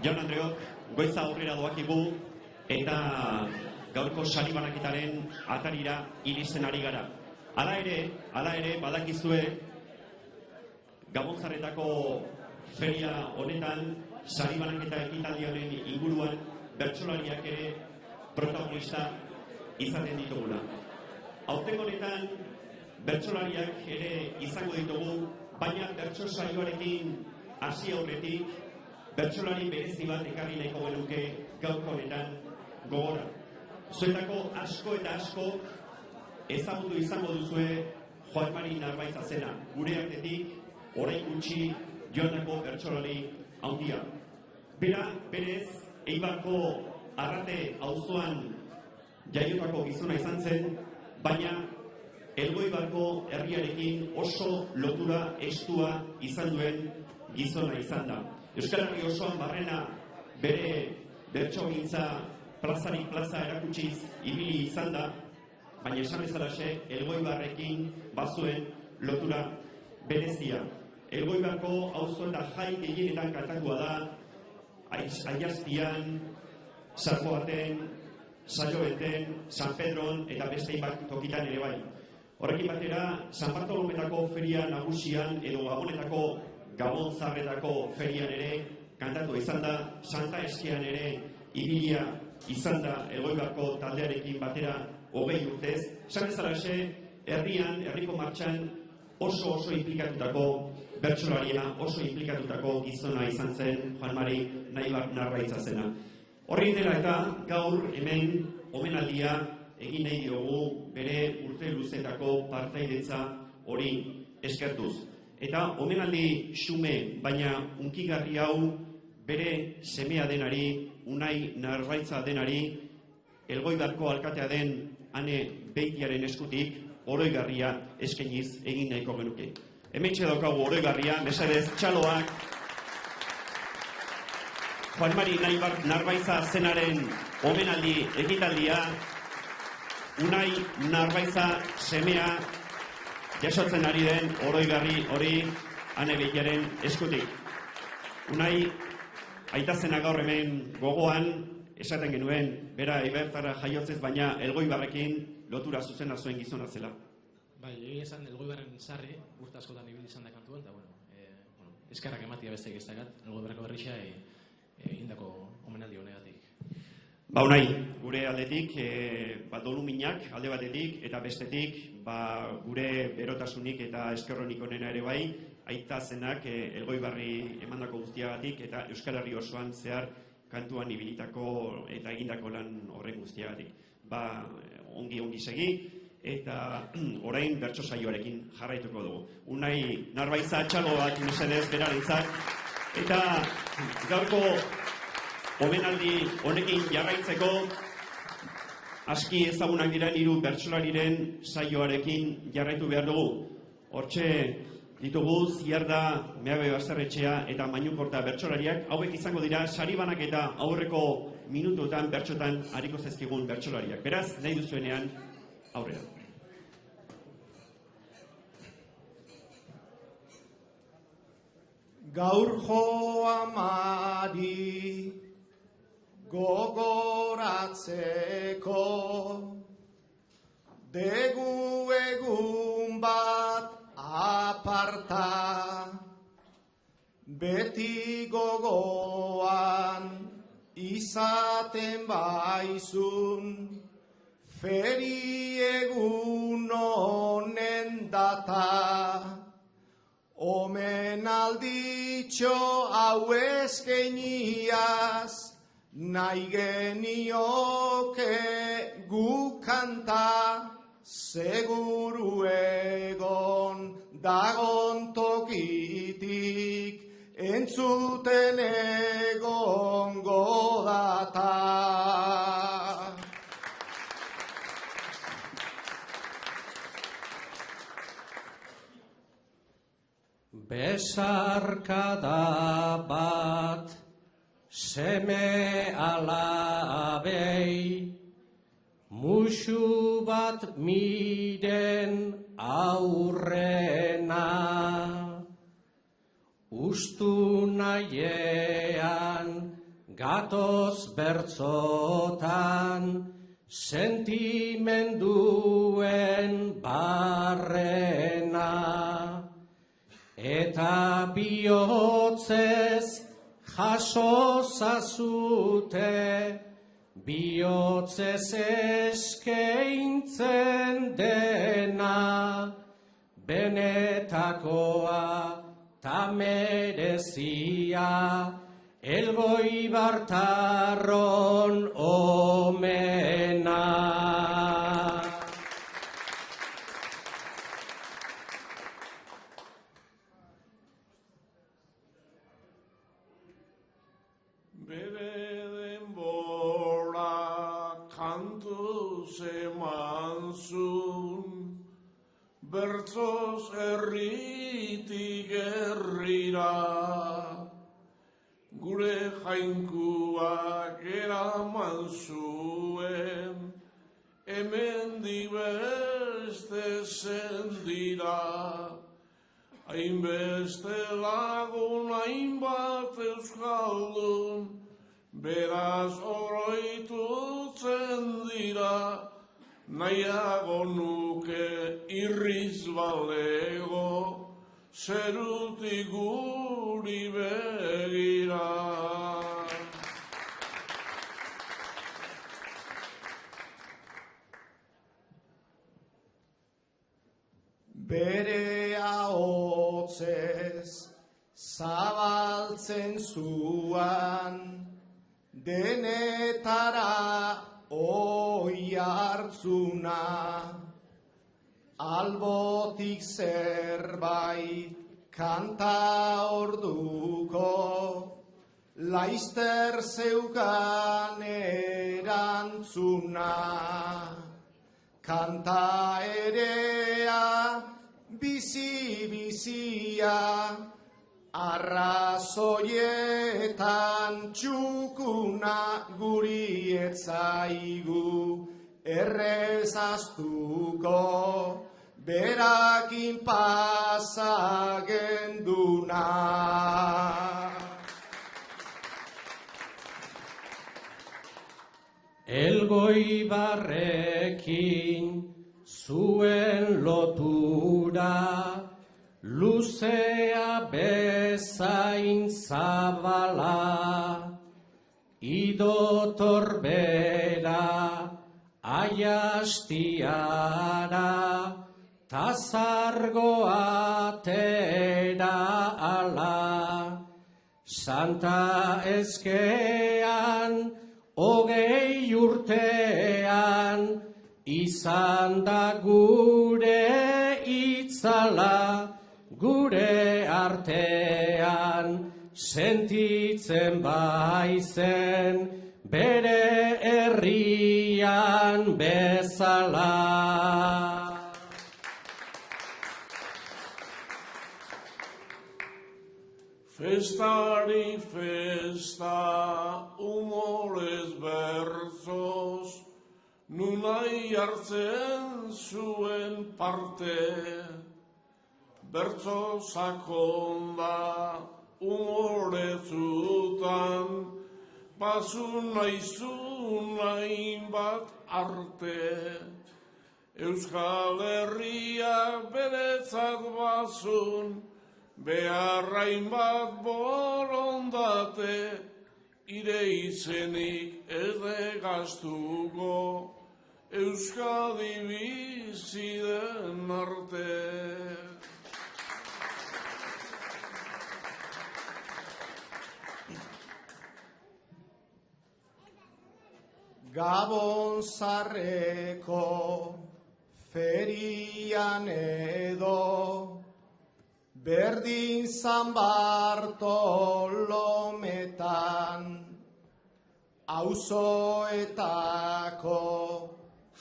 Jaun Andreok, goiza aurrera doakigu eta gaurko sari banaketaren atarira iristen ari gara. Hala ere, badakizue Gabonzarretako feria honetan sari banaketa ekitaldi honen inguruan bertsolariak ere protagonista izaten ditugula. Aurtengo honetan bertsolariak ere izango ditugu, baina bertso saioarekin hasi aurretik bertsolari berezi bat ekarri nahiko genuke gaurko honetan gogora. Zuetako asko eta asko ezagutu izango duzue Joan Mari Narbaitza zena, gure artetik orain gutxi joandako bertsolari handia. Bera, berez, Eibarko Arrate auzoan jaiotako gizona izan zen, baina Elgoibarko herriarekin oso lotura estua izan duen gizona izan da. Euskal Herri osoan barrena bere bertsogintza plazarik plaza erakutsiz ibili izan da, baina esan bezalaxe Elgoibarrekin bazuen lotura berezia. Elgoibarko auzo eta jai gehienetan kantatua da, Aiazpian, Sarkoaten, Saiobeten, San Pedron eta beste bat tokitan ere bai. Horrekin batera, San Bartolometako feria nagusian edo Gabonetako Gabon Zarretako ferian ere kantatu izan da, Santa Eskian ere ibilia izan da Elgoibarko taldearekin batera 20 urtez. Esan bezalaxe, herriko martxan oso inplikatutako bertsolaria, oso inplikatutako gizona izan zen Juan Mari Narbaitza zena. Horri dela eta gaur hemen omenaldia egin nahi diogu bere urte luzetako partaidetza hori eskertuz. Eta omenaldi xume baina hunkigarri hau bere semea denari, Unai Narbaitza denari, Elgoibarko alkatea den Ane Beitiaren eskutik oroigarria eskainiz egin nahiko genuke. Hementxe daukagu oroigarria, mesedez txaloak, Juan Mari Narbaitza zenaren omenaldi ekitaldia, Unai Narbaitza semea jasotzen ari den oroigarri hori Ane Beitiaren eskutik. Unai aitazena gaur hemen gogoan, esaten genuen, bera Ibertarra jaiotzez, baina Elgoibarrekin lotura zuzena zuen gizona zela. Bai, egin esan Elgoibarren sarri, urte askotan ibili izan da kantuan, eta eskerrak ematia beste geztakat, Elgoibarreko berrixa indako omenaldi honegatik. Unai, gure aldetik, doluminak alde batetik eta bestetik, gure berotasunik eta eskerronik onena ere bai, aita zenak Elgoibarri emandako guztiagatik eta Euskal Herri osoan zehar kantuan ibilitako eta egindako lan horren guztiagatik. Ongi segi eta orain bertso saioarekin jarraituko dugu. Unai Narbaitza txaloak mesedez berarentzat eta gaurko omenaldi honekin jarraitzeko aski ezagunak diren 3 bertsolariren saioarekin jarraitu behar dugu. Hortxe ditugu Ziarda, Meabe Basterretxea eta Mainukorta bertsolariak. Hauek izango dira saribanak eta aurreko minutuetan bertsotan ariko zaizkigun bertsolariak. Beraz, nahi duzuenean aurrera. Gaur joamari gogoratzeko degu egun bat aparta, beti gogoan izaten baizun, feri egun honen data. Omenalditxo hau eskainiaz, nahi genioke gu kanta, seguru egon dagon tokitik, entzuten egongo data. Besarkada bat seme alabei, musu bat miren aurrena, ustu nahiean gatoz bertzotan, sentimenduen barrena. Eta bihotzez jaso zazute, bihotzez eskaintzen dena, benetakoa ta merezia, Elgoibartarron omena. Bertzoz herritik herrira, gure jainkuak eraman zuen, hemendik beste zendira, hainbeste lagun, hainbat euskaldun, beraz oroitutzen dira, nahiago nuke irriz balego, zerutik guri begira. Bere ahotzez zabaltzen zuan, denetara oi hartzuna, albotik zerbait kanta orduko, laizter zeukan erantzuna. Kanta erea, bizi-bizia, arrazoietan txukuna guri etzaigu errezaztuko, berakin pasagenduna. Elgoibarrekin zuen lotura, luzea bezain zabala, idotorbera aiastiara, tazargoa tera ala, Santa Eskean, hogei urtean, izan da gure itzala, gure artean, sentitzen baizen, bere herrian bezala. Festari festa, humorez bertzoz, nunai hartzen zuen parte. Bertzo sakonda, humorezutan, basun naizun hainbat arte. Euskal Herria beretzat basun, beharrain bat borondate, ire izenik ez degaztuko, Euskadi bizi den arte. Gabon zarreko ferian edo, berdin San Bartolometan, auzoetako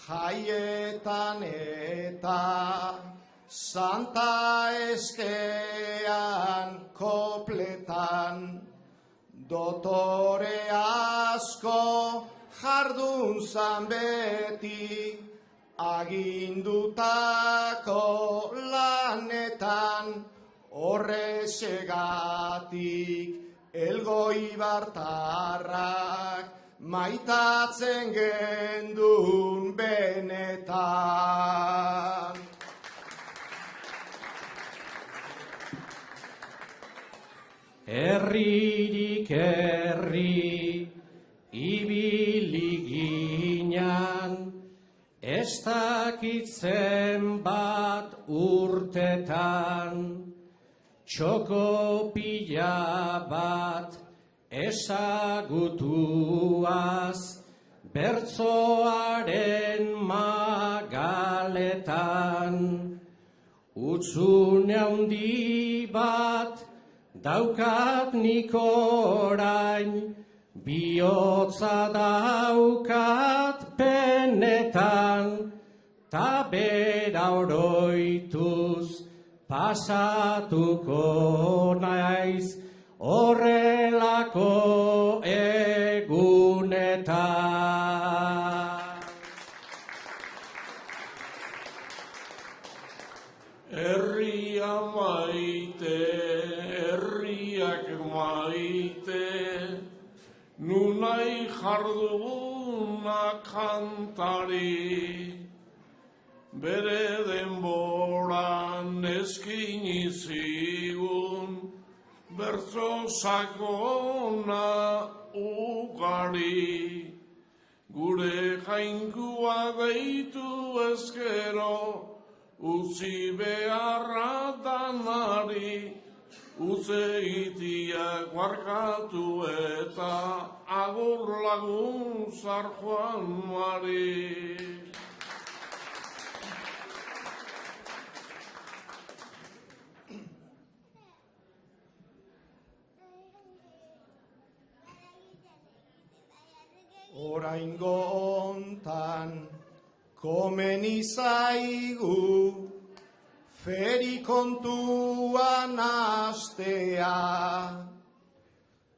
jaietan eta Santa Eskean kopletan, dotore asko jardun zan beti, agindutako lanetan, horrexegatik Elgoibartarrak maitatzen gendun benetan. Herririk herri ibili ginan, ez dakitzen bat urtetan, txoko pila bat ezagutuaz, bertzoaren magaletan, utzune handi bat daukat nik orain, bihotza daukat penetan, ta bera oroituz pasatuko naiz, horrelako egunetan. Herria maite, herriak maite, nunai jarduna kantari, bere denboran eskini zigun, bertso sakona ugari, gure jainkua deitu ezkero, utzi beharra danari, utze itiak barkatu eta agur lagun zar Juan Mari. Oraingo hontan komeni zaigu feri kontuan astea,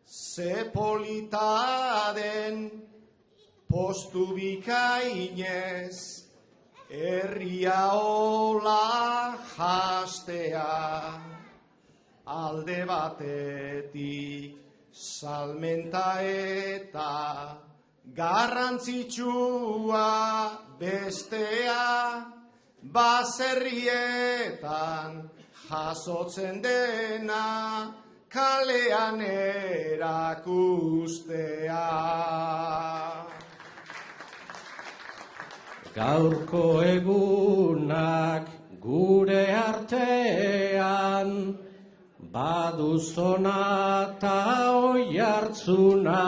ze polita den postu bikainez herria hola jastea, alde batetik salmenta eta garrantzitsua bestea, baserrietan jasotzen dena kalean erakustea. Gaurko egunak gure artean badu zona ta oihartzuna,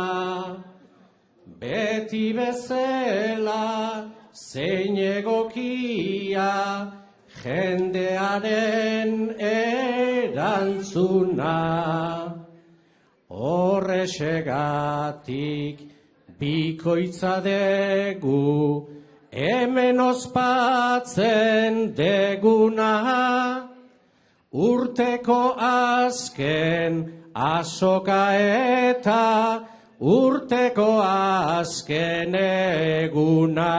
beti bezala zein egokia jendearen erantzuna. Horrexegatik bikoitza degu hemen ospatzen deguna, urteko azken azoka eta urteko azken eguna.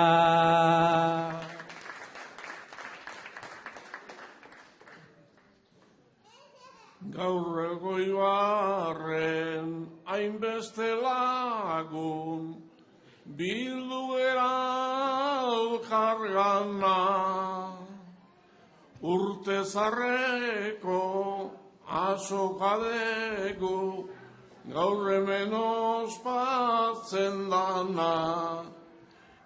Gaur Elgoibarren hainbeste lagun bildu gara elkargana, urte zarreko azoka degu gaur hemen ospatzen dana,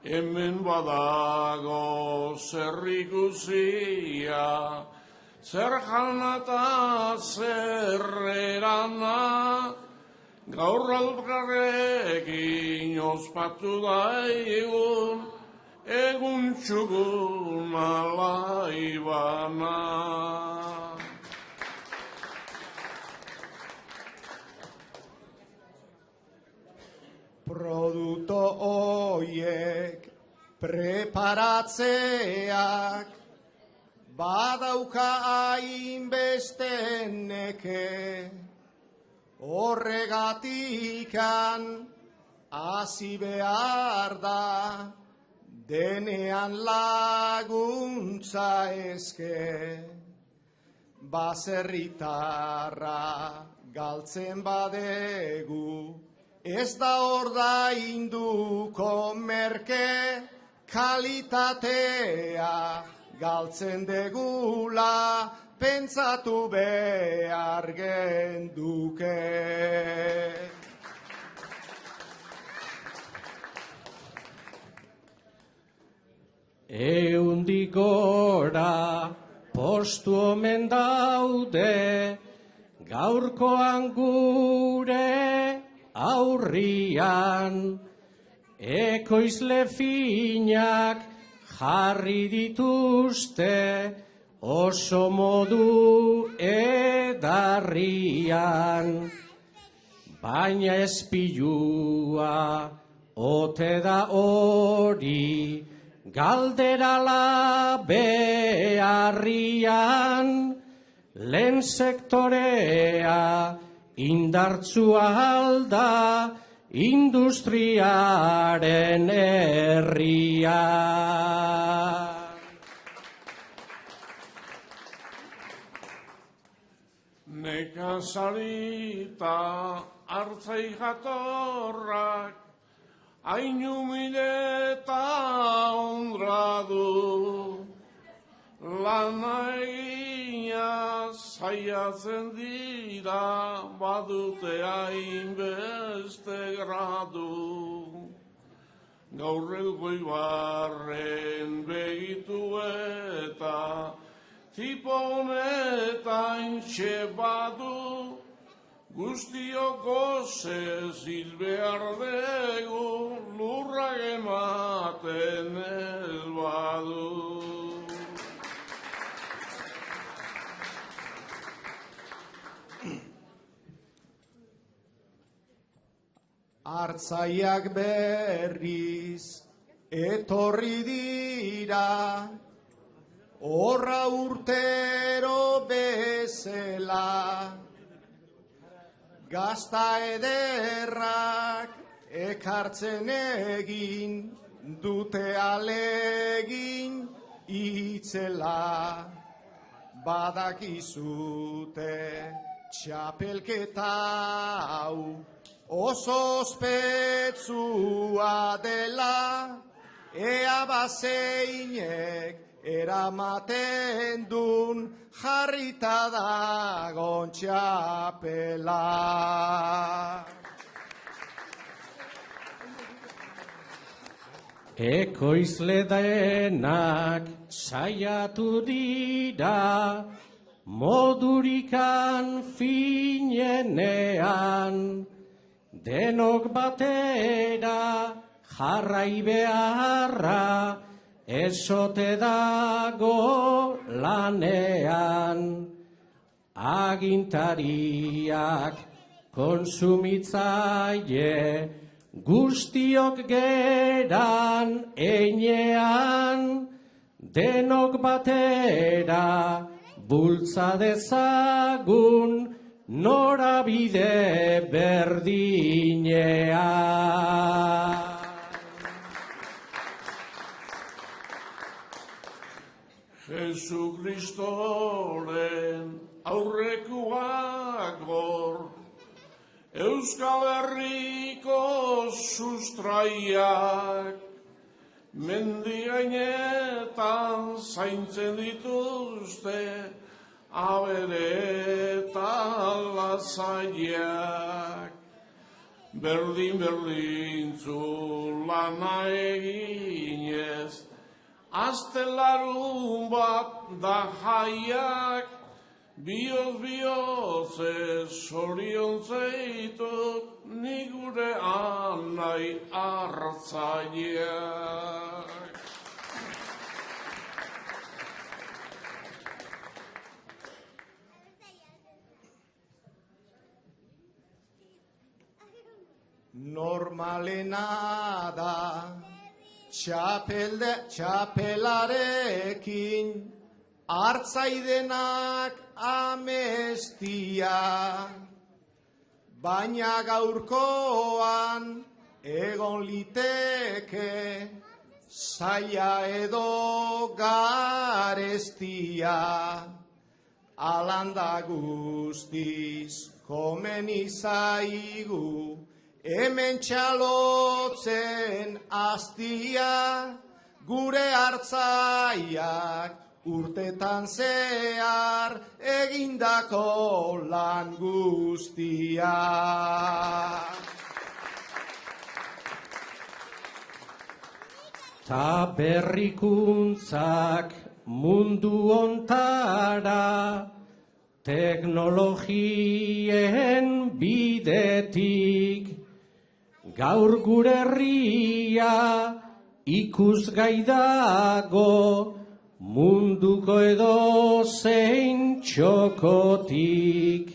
hemen badago zer ikusia, zer jana eta zer erana, gaur alkarrekin ospatu daigun, egun txugun alaibana. Produkto hoiek preparatzeak badauka hainbeste neke, horregatikan hasi behar da denean laguntza eske, baserritarra galtzen badegu, ez da ordainduko merke, kalitatea galtzen degula, pentsatu behar genduke. Ehundik gora postu omen daude, gaurkoan gure aurrian, ekoizle finak jarri dituzte oso modu edarrian, baina espilua ote da hori, galderala beharrian, lehen sektorea indartsua alda industriaren herria. Nekazarita hartzai jatorrak hainu mileta ondra du. Lana egina saiatzen dira badute hainbeste gradu. Gaur Elgoibarren begitu eta tipo honetan txebadu, guztiok gozez hil behar dugu, lurrak ematen ez badu. Hartzaiak berriz etorri dira, horra urtero bezela, gazta ederrak ekartzen egin, dute alegin itzela. Badakizute txapelketa hau oso ospetsua dela, ea bazeinek eramaten dun jarrita dagon txapela. Ekoizle denak saiatu dira, modurikan finenean, denok batera jarrai beharra, esote dago lanean. Agintariak konsumitzaile, guztiok geran einean, denok batera bultza dezagun norabide berdinean. Jesukristoren aurrekoak gor, Euskal Herriko sustraiak, mendi gainetan zaintzen dituzte, abere eta lasaiak. Berdin lana eginez, astelarun bat da jaiak, bioz sorion zeitut, ni gure anai hartzaileak. Normalena da txapelarekin hartzaidenak amestia, baina gaurkoan egon liteke zaila edo garestia. Alanda guztiz komeni zaigu hemen txalotzen astia, gure hartzaiak urtetan zehar egindako lan guztia. Ta berrikuntzak mundu ontara, teknologien bidetik, gaur gure herria ikusgai dago, munduko edozein txokotik.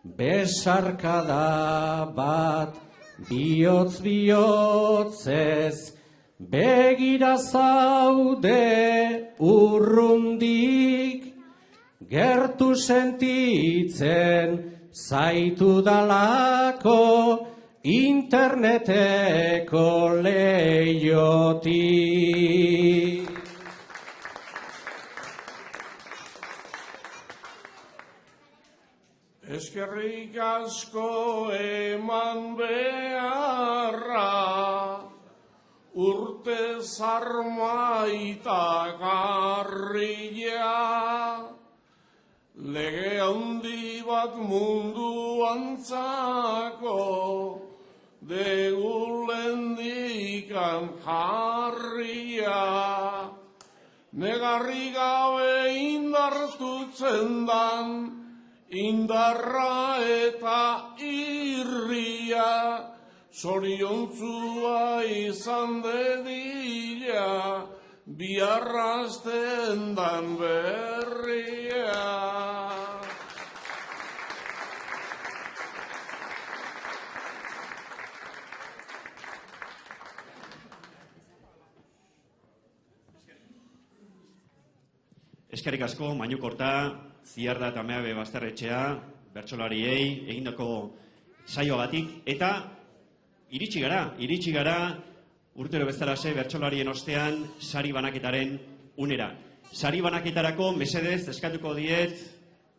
Besarkada bat bihotz bihotzez, begira zaude urrundik, gertu sentitzen zaitu dalako interneteko leiotik. Eskerrik asko eman beharra, urte zarmaita garria, lege handi bat mundu antzako, degulendikan jarria, negarri gabe indartutzen dan, indarra eta irria, zoriontzua izan dedila, biarrazten dan berria. Eskerrik asko, Mainu Korta, Ziarda eta Meabe Basterretxea, bertsolariei, egindako saioagatik, eta iritsi gara, urtero bezalaxe bertsolarien ostean sari banaketaren unera. Sari banaketarako mesedez eskatuko diet,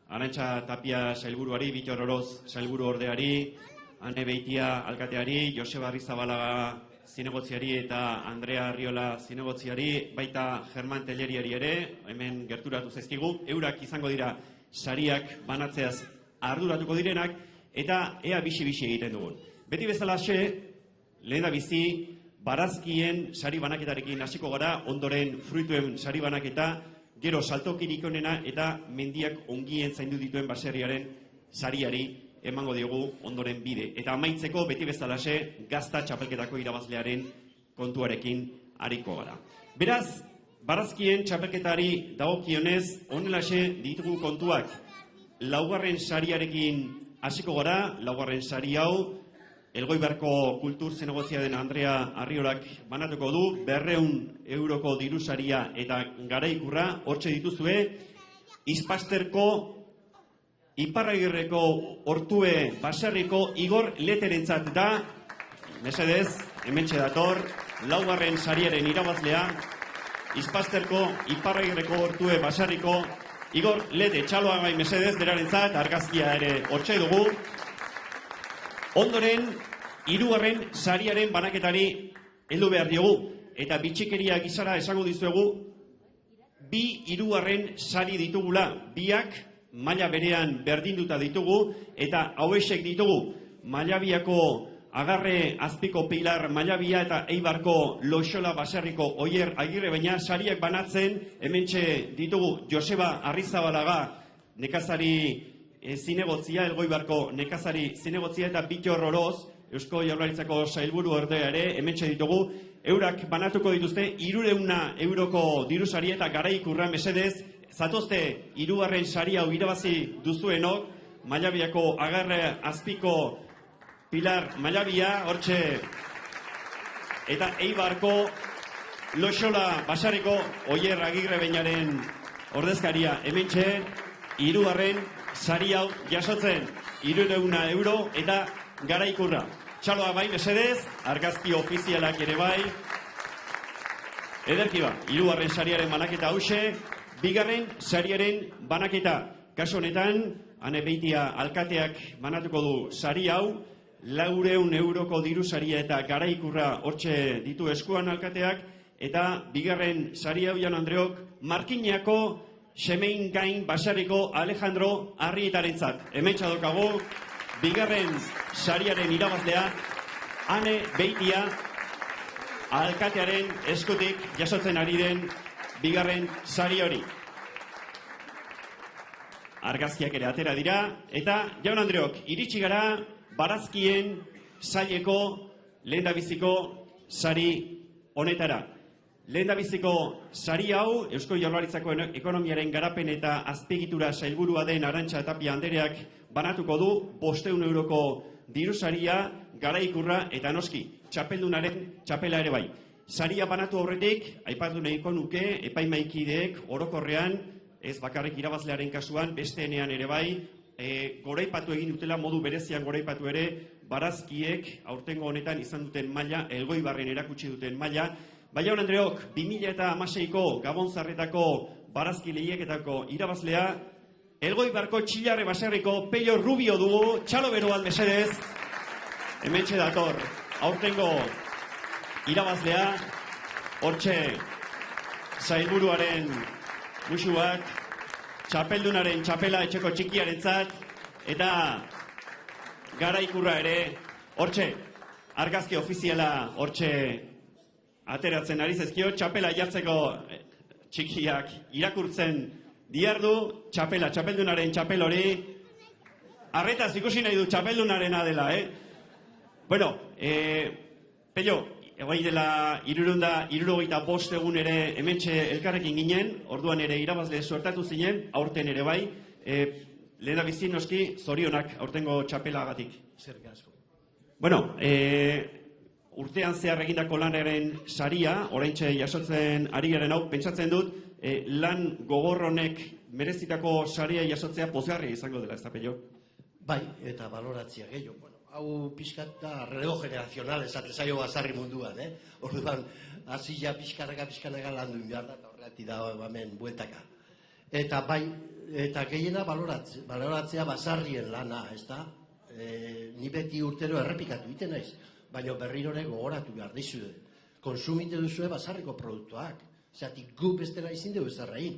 Arantxa Tapia sailburuari, Bitor Oroz sailburu ordeari, Ane Beitia alkateari, Joseba Arrizabalaga zinegotziari eta Andrea Arriola zinegotziari, baita Germán Telleriari ere, hemen gerturatu zaizkigu, eurak izango dira sariak banatzeaz arduratuko direnak, eta ea bixi-bixi egiten dugun. Beti bezalaxe, lehendabizi, barazkien sari banaketarekin hasiko gara, ondoren fruituen sari banaketa, gero saltokirik onena eta mendiak ongien zaindu dituen baserriaren sariari emango diogu ondoren bide. Eta amaitzeko beti bezalaxe gazta txapelketako irabazlearen kontuarekin ariko gara. Beraz, barazkien txapelketari dagokionez, honelaxe ditugu kontuak. Laugarren sariarekin hasiko gara, laugarren sari hau, Elgoibarko kultur zinegozia den Andrea Arriolak banatuko du, 200 euroko dirusaria eta garaikurra, hortxe dituzue, Izpasterko Iparragirreko Ortue Baserriko Igor Leterentzat da, mesedez, hementxe dator, laugarren sariaren irabazlea, Izpasterko Iparragirreko Ortue Baserriko Igor Lete, txaloagai mesedez, berarentzat, argazkia ere hortxe dugu. Ondoren, hirugarren sariaren banaketari heldu behar diogu. Eta bitxikeria gizara esango dizuegu, bi hirugarren sari ditugula, biak maila berean berdinduta ditugu, eta hauexek ditugu, Mailabiako Agarre Azpiko Pilar Mailabia eta Eibarko Loixola Baserriko Oier Agirre, baina sariak banatzen, hementxe ditugu Joseba Arrizabalaga nekazari zinegotzia, Elgoibarko nekazari zinegotzia, eta Bitor Oroz, Eusko Jaurlaritzako sailburu ordea ere, hementxe ditugu, eurak banatuko dituzte 300 euroko dirusari eta garaikurra mesedez, zatozte hirugarren sari hau irabazi duzuenok, Mailabiako Agarre Azpiko Pilar Mailabia, hortxe, eta Eibarko Loixola Baserriko Oier Agirre Beñaren ordezkaria hementxe, hirugarren sari hau jasotzen 300 euro eta garaikurra. Txaloa bai mesedez, argazki ofizialak ere bai. Ederki ba, hirugarren sariaren banaketa hause, bigarren sariaren banaketa. Kaso honetan, Ane Beitia alkateak banatuko du sari hau, 400 euroko dirusaria eta garaikurra hortxe ditu eskuan alkateak, eta bigarren sari hau, Jan Andreok, Markinako Semein Gain Baserriko Alejandro Arrietarentzat. Hementsa daukagu, bigarren sariaren irabazlea, Ane Beitia alkatearen eskutik jasotzen ari den bigarren sari hori. Argazkiak ere atera dira, eta Jaun Andreok, iritsi gara barazkien saileko lehendabiziko sari honetara. Lehendabiziko sari hau, Eusko Jaurlaritzako ekonomiaren garapen eta azpiegitura sailburua den Arantxa Tapia andereak banatuko du 500 euroko dirusaria, garaikurra eta noski, txapeldunaren txapela ere bai. Saria banatu aurretik, aipatu nahiko nuke, epaimaikideek orokorrean, ez bakarrik irabazlearen kasuan, besteenean ere bai, goraipatu egin dutela, modu berezian goraipatu ere, barazkiek aurtengo honetan izan duten maila, Elgoibarren erakutsi duten maila. Baion Andreok, 2016ko Gabonzarretako barazki lehiaketako irabazlea, Elgoibarko Txillarre baserriko Peio Rubio dugu, txalo beroan mesedez, hementxe dator, aurtengo irabazlea, hortxe sailburuaren musuak, txapeldunaren txapela etxeko txikiarentzat, eta garaikurra ere, hortxe, argazki ofiziala hortxe ateratzen ari zezkio, txapela jartzeko txikiak irakurtzen diardu, txapeldunaren txapel hori, arretaz ikusi nahi du txapeldunarena dela, Bueno, Pello, egai dela 365 egun ere hementxe elkarrekin ginen, orduan ere irabazle suertatu zinen, aurten ere bai, lehen bizin noski zorionak aurtengo txapelagatik. Zerrik asko. Bueno, urtean zehar egindako lanaren saria, oraintxe jasotzen ari garen hau, pentsatzen dut, lan gogorronek merezitako saria jasotzea pozgarria izango dela, ez da, Pello? Bai, eta baloratzia gehiago. Bueno, hau pixkat da relevo generazional esate zaio basarri munduan, Orduan, hazia pixkanaka landu behar da, eta horretik da hemen bueltaka. Eta bai, eta gehiena baloratzea basarrien lana, ez da? Ni beti urtero errepikatu iten naiz, baina berrirore gogoratu behar dizue. Konsumite duzue basarriko produktuak. Zeratik gu bestela izin dugu zerrein.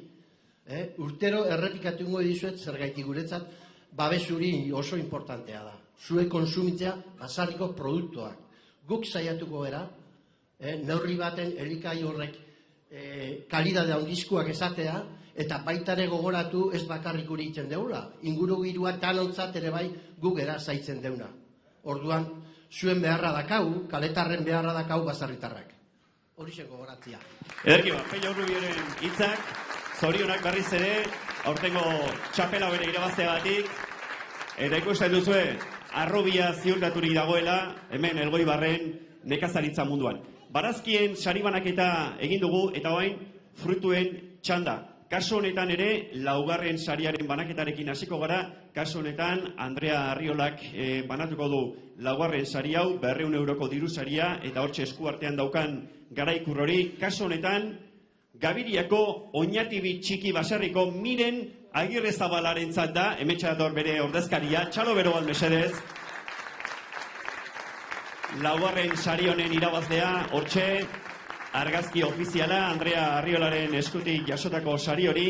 Urtero errepikatu ingo dizuet zergaitik guretzat babesuri oso importantea da. Zue konsumitzea basarriko produktuak. Guk saiatuko gara, neurri baten elikai horrek kalidade handizkoak esatea, eta baitare gogoratu ez bakarrik guri itzen deula. Inguru girua tanontzat ere bai guk era zaitzen deuna. Orduan, zuen beharra dakau, kaletarren beharra dakau basarritarrak. Horixe gogoratzia. Ederki ba, Peio Rubioren hitzak, zorionak berriz ere, aurtengo txapela bere irabazteagatik, eta ikusten duzue, arrobia ziurtaturik dagoela, hemen Elgoibarren nekazaritza munduan. Barazkien saribanaketa egin dugu, eta orain frutuen txanda. Kasu honetan ere, laugarren sariaren banaketarekin hasiko gara, kasu honetan Andrea Arriolak banatuko du laugarren sari hau, 200 euroko diru saria, eta hortxe esku artean daukan garaikur hori. Kasu honetan, Gabiriako Oñatibi txiki baserriko Miren Agirrezabalarentzat da, hemetxadator bere ordezkaria, txalo beroan mesedez. Laugarren sari honen irabazlea, hortxe, argazki ofiziala, Andrea Arriolaren eskutik jasotako sari hori.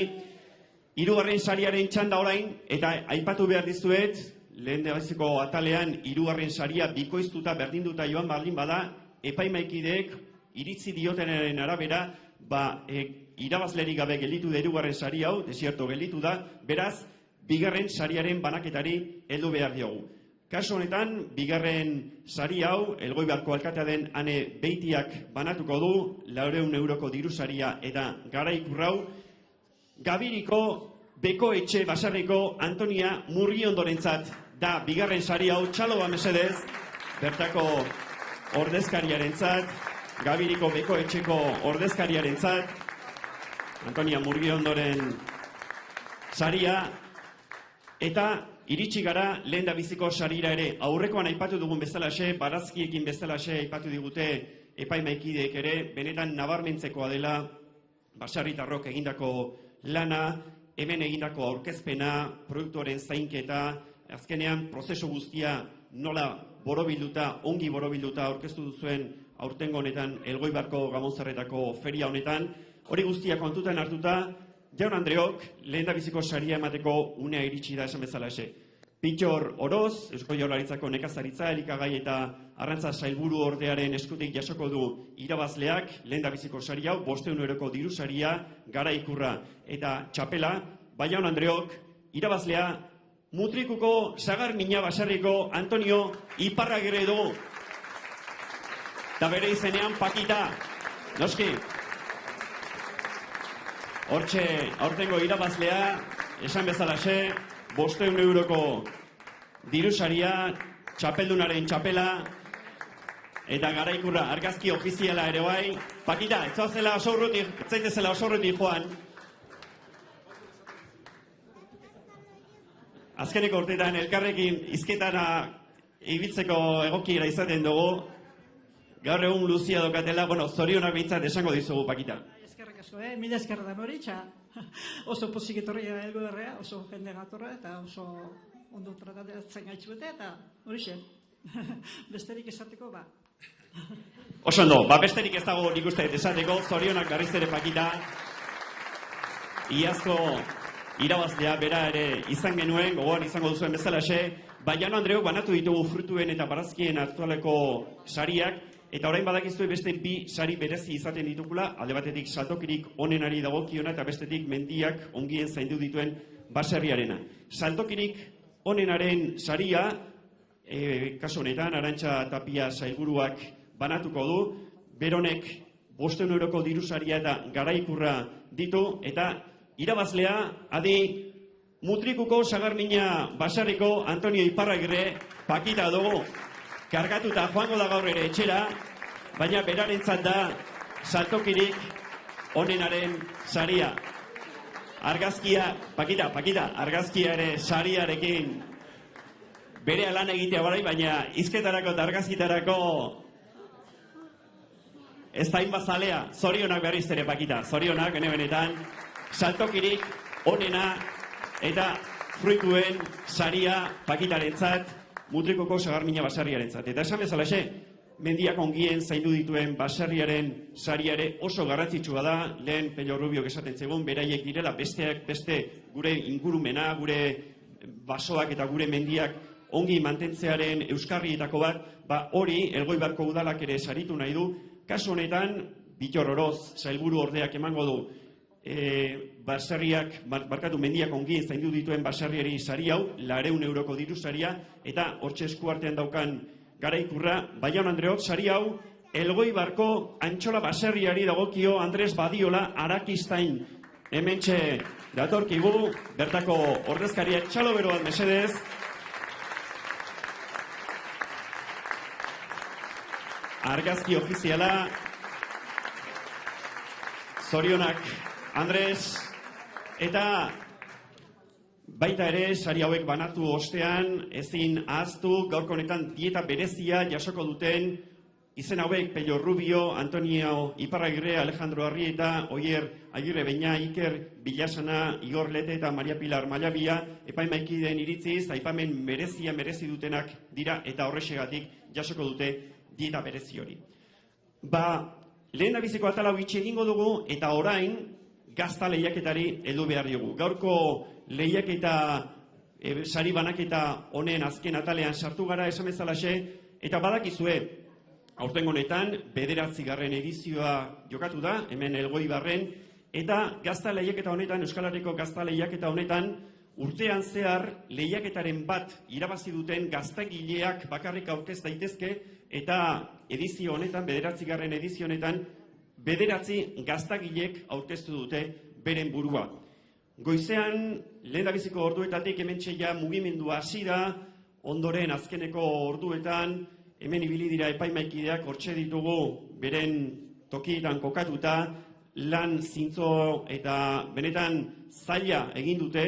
Hirugarren sariaren txanda orain, eta aipatu behar dizuet, lehen debaziko atalean, hirugarren saria bikoiztuta berdinduta joan baldin bada, epaimaikideek iritzi diotenaren arabera, irabazlerik gabe gelditu da hirugarren sari hau, desierto gelditu da, beraz, bigarren sariaren banaketari heldu behar diogu. Kasu honetan, bigarren sari hau, Elgoibarko alkatea den Ane Beitiak banatuko du, 400 euroko diru saria eta garaikur hau, Gabiriko Beko Etxe Basarriko Antonia Murriondorentzat da bigarren sari hau, txalo ba mesedez, bertako ordezkariarentzat, Gabiriko Beko Etxeko ordezkariarentzat, Antonia Murriondoren saria, eta iritsi gara lehen da biziko sarira ere, aurrekoan aipatu dugun bezalaxe, barazkiekin bezalaxe aipatu digute epaimaikideek ere, benetan nabarmentzekoa dela basarritarrok egindako lana, hemen egindako aurkezpena, produktuaren zainketa, azkenean prozesu guztia nola borobilduta, ongi borobilduta aurkeztu duzuen aurtengo honetan, Elgoibarko Gabonzarretako feria honetan, hori guztia kontutan hartuta, Jaun Andreok, lehen da biziko saria emateko unea iritsi da esan bezala ese. Pitxor Oroz, Eusko Jaurlaritzako nekazaritza, elikagai eta arrantza sailburu ordearen eskutik jasoko du irabazleak, lehen da biziko saria hau, 500 euroko diru saria, garaikurra eta txapela. Jaun Andreok, irabazlea, Mutrikuko Sagar Mina Basarriko Antonio Iparragirre dugu. Eta bere izenean Pakita, noski. Hortxe, aurtengo irabazlea, esan bezalaxe, 500 euroko dirusaria, txapeldunaren txapela, eta garaikurra argazki ofiziala ere bai. Pakita, ez zaitezela oso urrutik joan. azkeneko urteetan elkarrekin hizketara ibiltzeko egokiera izaten dugu. Gaur egun luzia dokatela, zorionak behintzat esango dizugu, Pakita. Eskerrik asko, mila esker da hori, oso pozik etorri elgo errea, oso jende gatorra, eta oso ondo tratatzen gaitzuete, eta hori xe, besterik esateko, Oso ondo, besterik ez dago nik uste esateko, zorionak berriz ere, Pakita. Iazko irabazlea bera ere izan genuen, gogoan izango duzuen bezalaxe, Jano Andreok banatu ditugu frutuen eta barazkien aktualeko sariak, eta orain badakizue beste bi sari berezi izaten ditugula, alde batetik saltokirik onenari dagokiona eta bestetik mendiak ongien zaindu dituen baserriarena. Saltokirik onenaren saria, kasu honetan, Arantxa Tapia sailburuak banatuko du, beronek 500 euroko diru saria eta garaikurra ditu, eta irabazlea adi Mutrikuko Sagarmina baserriko Antonio Iparragirre Pakita dugu. Kargatuta joango da gaur ere etxera, baina berarentzat da saltokirik onenaren saria. Argazkia, Pakita, argazkia ere sariarekin bere lan egitea barai, baina hizketarako eta argazkitarako ez da inbazalea. Zorionak berriz ere, Pakita, zorionak, benetan, saltokirik onena eta fruituen saria Pakitarentzat, Mutrikuko Sagarmina baserriarentzat. Eta esan bezalaxe, mendiak ongien zaindu dituen baserriaren sariare oso garrantzitsua da, lehen Pello Rubiok esaten zegoen, beraiek direla besteak beste gure ingurumena, gure basoak eta gure mendiak ongi mantentzearen euskarrietako bat, hori Elgoibarko udalak ere saritu nahi du. Kasu honetan, Bitor Oroz sailburu ordeak emango du baserriak, mendiak ongien zaindu dituen baserriari sari hau, 400 euroko diru saria, eta hortxe eskuartean daukan garaikurra, Jano Andreok sari hau, Elgoibarko Antxola baserriari dagokio Andres Badiola Arakistain. Hementxe datorkigu, bertako ordezkariak txalo bero bat mesedez. Argazki ofiziala, zorionak Andres, eta baita ere sari hauek banatu ostean ezin ahaztu gaurko honetan dieta berezia jasoko duten izen hauek: Pello Rubio, Antonio Iparragirre, Alejandro Arrieta, Oier Agirre Beña, Iker Bilasana, Igor Lete eta Maria Pilar Malabia, epaimaikideen iritziz, aipamen merezi dutenak dira eta horrexegatik jasoko dute dieta berezi hori. Lehen abiziko atala bitxe egingo dugu, eta orain gazta lehiaketari heldu behar diogu. Gaurko lehiaketa, sari banaketa honen azken atalean sartu gara esan bezalaxe, eta badakizue, aurtengo honetan, 9. edizioa jokatu da, hemen Elgoibarren, eta gazta lehiaketa honetan, Euskal Herriko gazta lehiaketa honetan, urtean zehar lehiaketaren bat irabazi duten gaztagileak bakarrik aurkez daitezke, eta edizio honetan, 9. edizio honetan, 9 gaztagilek aurkeztu dute beren burua. Goizean, lehendabiziko orduetatik hementxe ja mugimendua hasi da, ondoren azkeneko orduetan, hemen ibili dira epaimaikideak hortxe ditugu beren tokietan kokatuta, lan zintzo eta benetan zaila egin dute,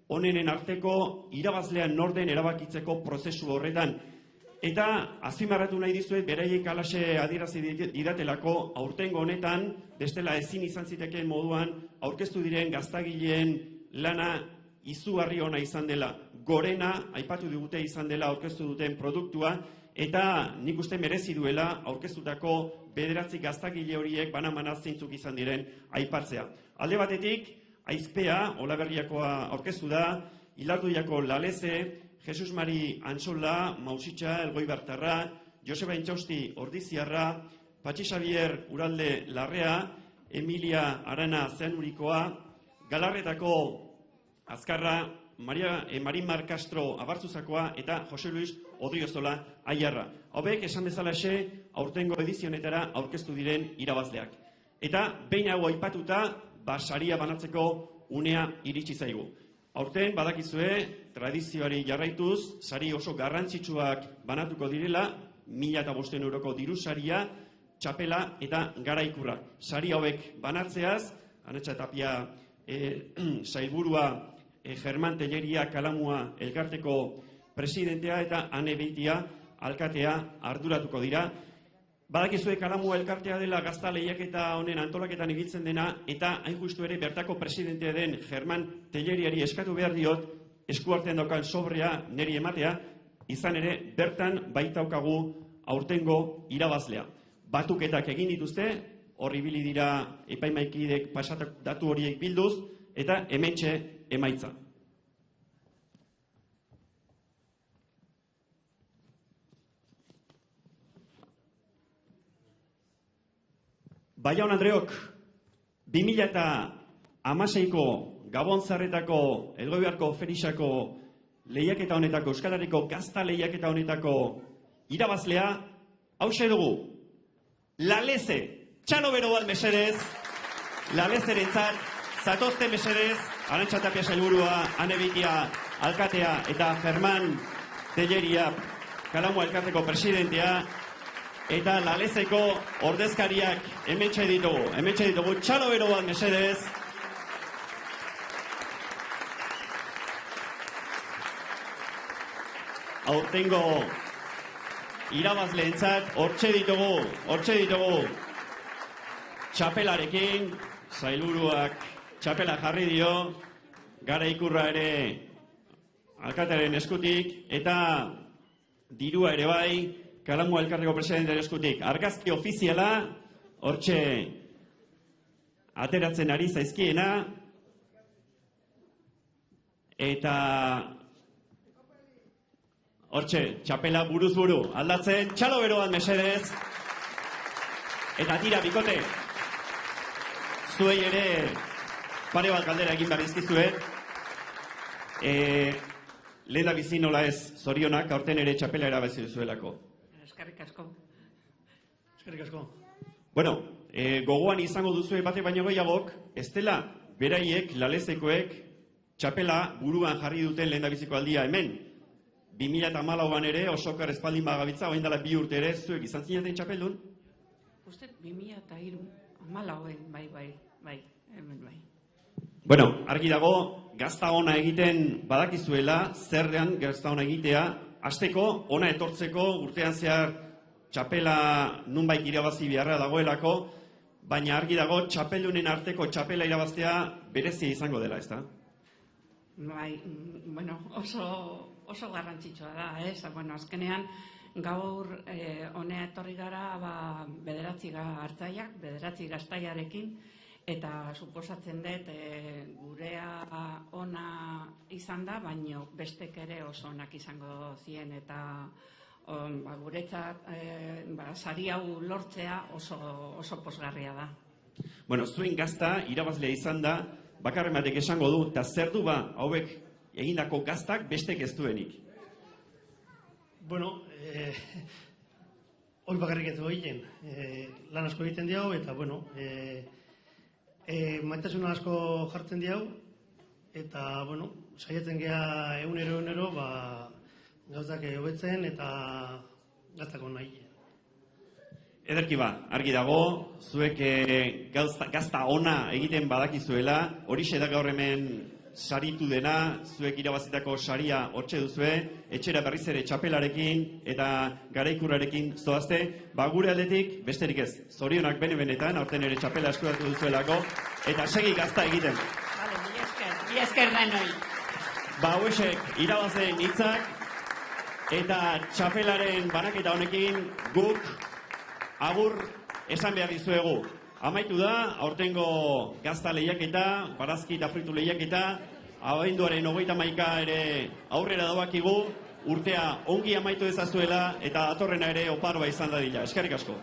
honenen arteko irabazlean norden erabakitzeko prozesu horretan. Eta azpimarratu nahi dizuet, beraiek alaxe adierazi didatelako aurtengo honetan, bestela ezin izan zitekeen moduan, aurkeztu diren gaztagileen lana izugarri ona izan dela. Gorena, aipatu digute izan dela aurkeztu duten produktua, eta nik uste merezi duela aurkeztutako 9 gaztagile horiek banamana zeintzuk izan diren aipatzea. Alde batetik, Aizpea, Olaberriakoa aurkeztu da, Ilarduiako Laleze, Jesus Mari Antxola, Mausitxa, Elgoibartarra, Joseba Intxausti Ordiziarra, Patxi Xavier Uralde Larrea, Emilia Arana Zeanurikoa, Galarretako Azkarra, Marimar Castro Abartzuzakoa eta Jose Luis Odriozola Aiarra. Hauek esan bezalaxe aurtengo edizionetara aurkeztu diren irabazleak. Eta behin hau aipatuta, saria banatzeko unea iritsi zaigu. Aurten badakizue, tradizioari jarraituz, sari oso garrantzitsuak banatuko direla, 1.500 euroko diru saria, txapela eta garaikurra. Sari hauek banatzeaz, Arantxa Tapia sailburua Germán Telleria Kalamua elkarteko presidentea eta Ane Beitia alkatea arduratuko dira. Badakizue Kalamua elkartea dela gazta lehiaketa honen antolaketan ibiltzen dena, eta hain justu ere bertako presidentea den Germán Telleriari eskatu behar diot eskuartean daukan sobrea neri ematea, izan ere bertan baitaukagu aurtengo irabazlea. Batuketak egin dituzte, horri ibili dira epaimaikidek pasatak datu horiek bilduz, eta hementxe emaitza. Baiaun Andreok, 2016ko Gabontzarretako Elgoibarko Ferisako lehiaketa honetako, Euskal Herriko gazta lehiaketa honetako irabazlea, hauxe dugu, Laleze, txalo bero bat mesedez, Lalezerentzat, zatozte mesedez, Arantxa Tapia sailburua, Ane Beitia alkatea eta Germán Telleria Kalamua elkarteko presidentea, eta Lalezeko ordezkariak hementxe ditugu, txalo bero bat mesedez. Aurtengo irabazleentzat hortxe ditugu txapelarekin, sailburuak txapela jarri dio, Gara Ikurra ere alkatearen eskutik, eta dirua ere bai, Kalamua elkarteko presidentearen eskutik. Argazki ofiziala, hortxe ateratzen ari zaizkiena, eta hortxe, txapela buruz buru aldatzen, txalo bero bat mesedez, eta tira bikote, zuei ere pare bat galdera egin behar izkizuet, lehen da bizi nola ez, zorionak, aurten ere txapela erabazi duzuelako. Eskerrik asko. Eskerrik asko. Bueno, gogoan izango duzue bate baino gehiagok, ez dela beraiek, Lalezekoek, txapela buruan jarri duten lehen da biziko aldia hemen. 2014an ere, osokar espaldin bagabitza, oain dela 2 urte ere, zuek izan zinaten txapeldun? Uste 2003, 14, bai, hemen bai. Bueno, argi dago, gazta ona egiten badakizuela, zerrean gazta ona egitea, hasteko ona etortzeko urtean zehar txapela nunbait irabazi beharra dagoelako, baina argi dago txapeldunen arteko txapela irabaztea berezia izango dela, ezta? Bai, bueno, oso garrantzitsua da, ez? Bueno, azkenean gaur honea etorri gara bederatzi hartzaiak, bederatzi gaztaiarekin, eta suposatzen dut gurea ona izan da, baino bestek ere oso onak izango ziren, eta guretzat sari hau lortzea oso pozgarria da. Bueno, zuen gazta irabazlea izan da, bakarren batek esango du, eta zer du hauek egindako gaztak bestek ez duenik? Bueno, hori bakarrik ez du egiten, lan asko egiten diau, eta bueno, maitasuna asko jartzen diau, eta bueno, saiatzen gea egunero, gauzak hobetzen eta gaztako nahi. Ederki argi dago, zuek gazta ona egiten badakizuela, horixe da gaur hemen saritu dena, zuek irabazitako saria hortxe duzue, etxera berriz ere txapelarekin eta Garaikurrarekin zoazte, gure aldetik besterik ez, zorionak bene-benetan, aurten ere txapela eskuratu duzuelako, eta segi gazta egiten. Bi esker denoi. Hauexek irabazleen hitzak, eta txapelaren banaketa honekin guk agur esan behar dizuegu. Amaitu da, aurtengo gazta lehiaketa, barazki eta fritu lehiaketa, abenduaren 31 ere aurrera dabakigu, urtea ongi amaitu ezazuela eta datorrena ere oparoa izan dadila. Eskerrik asko.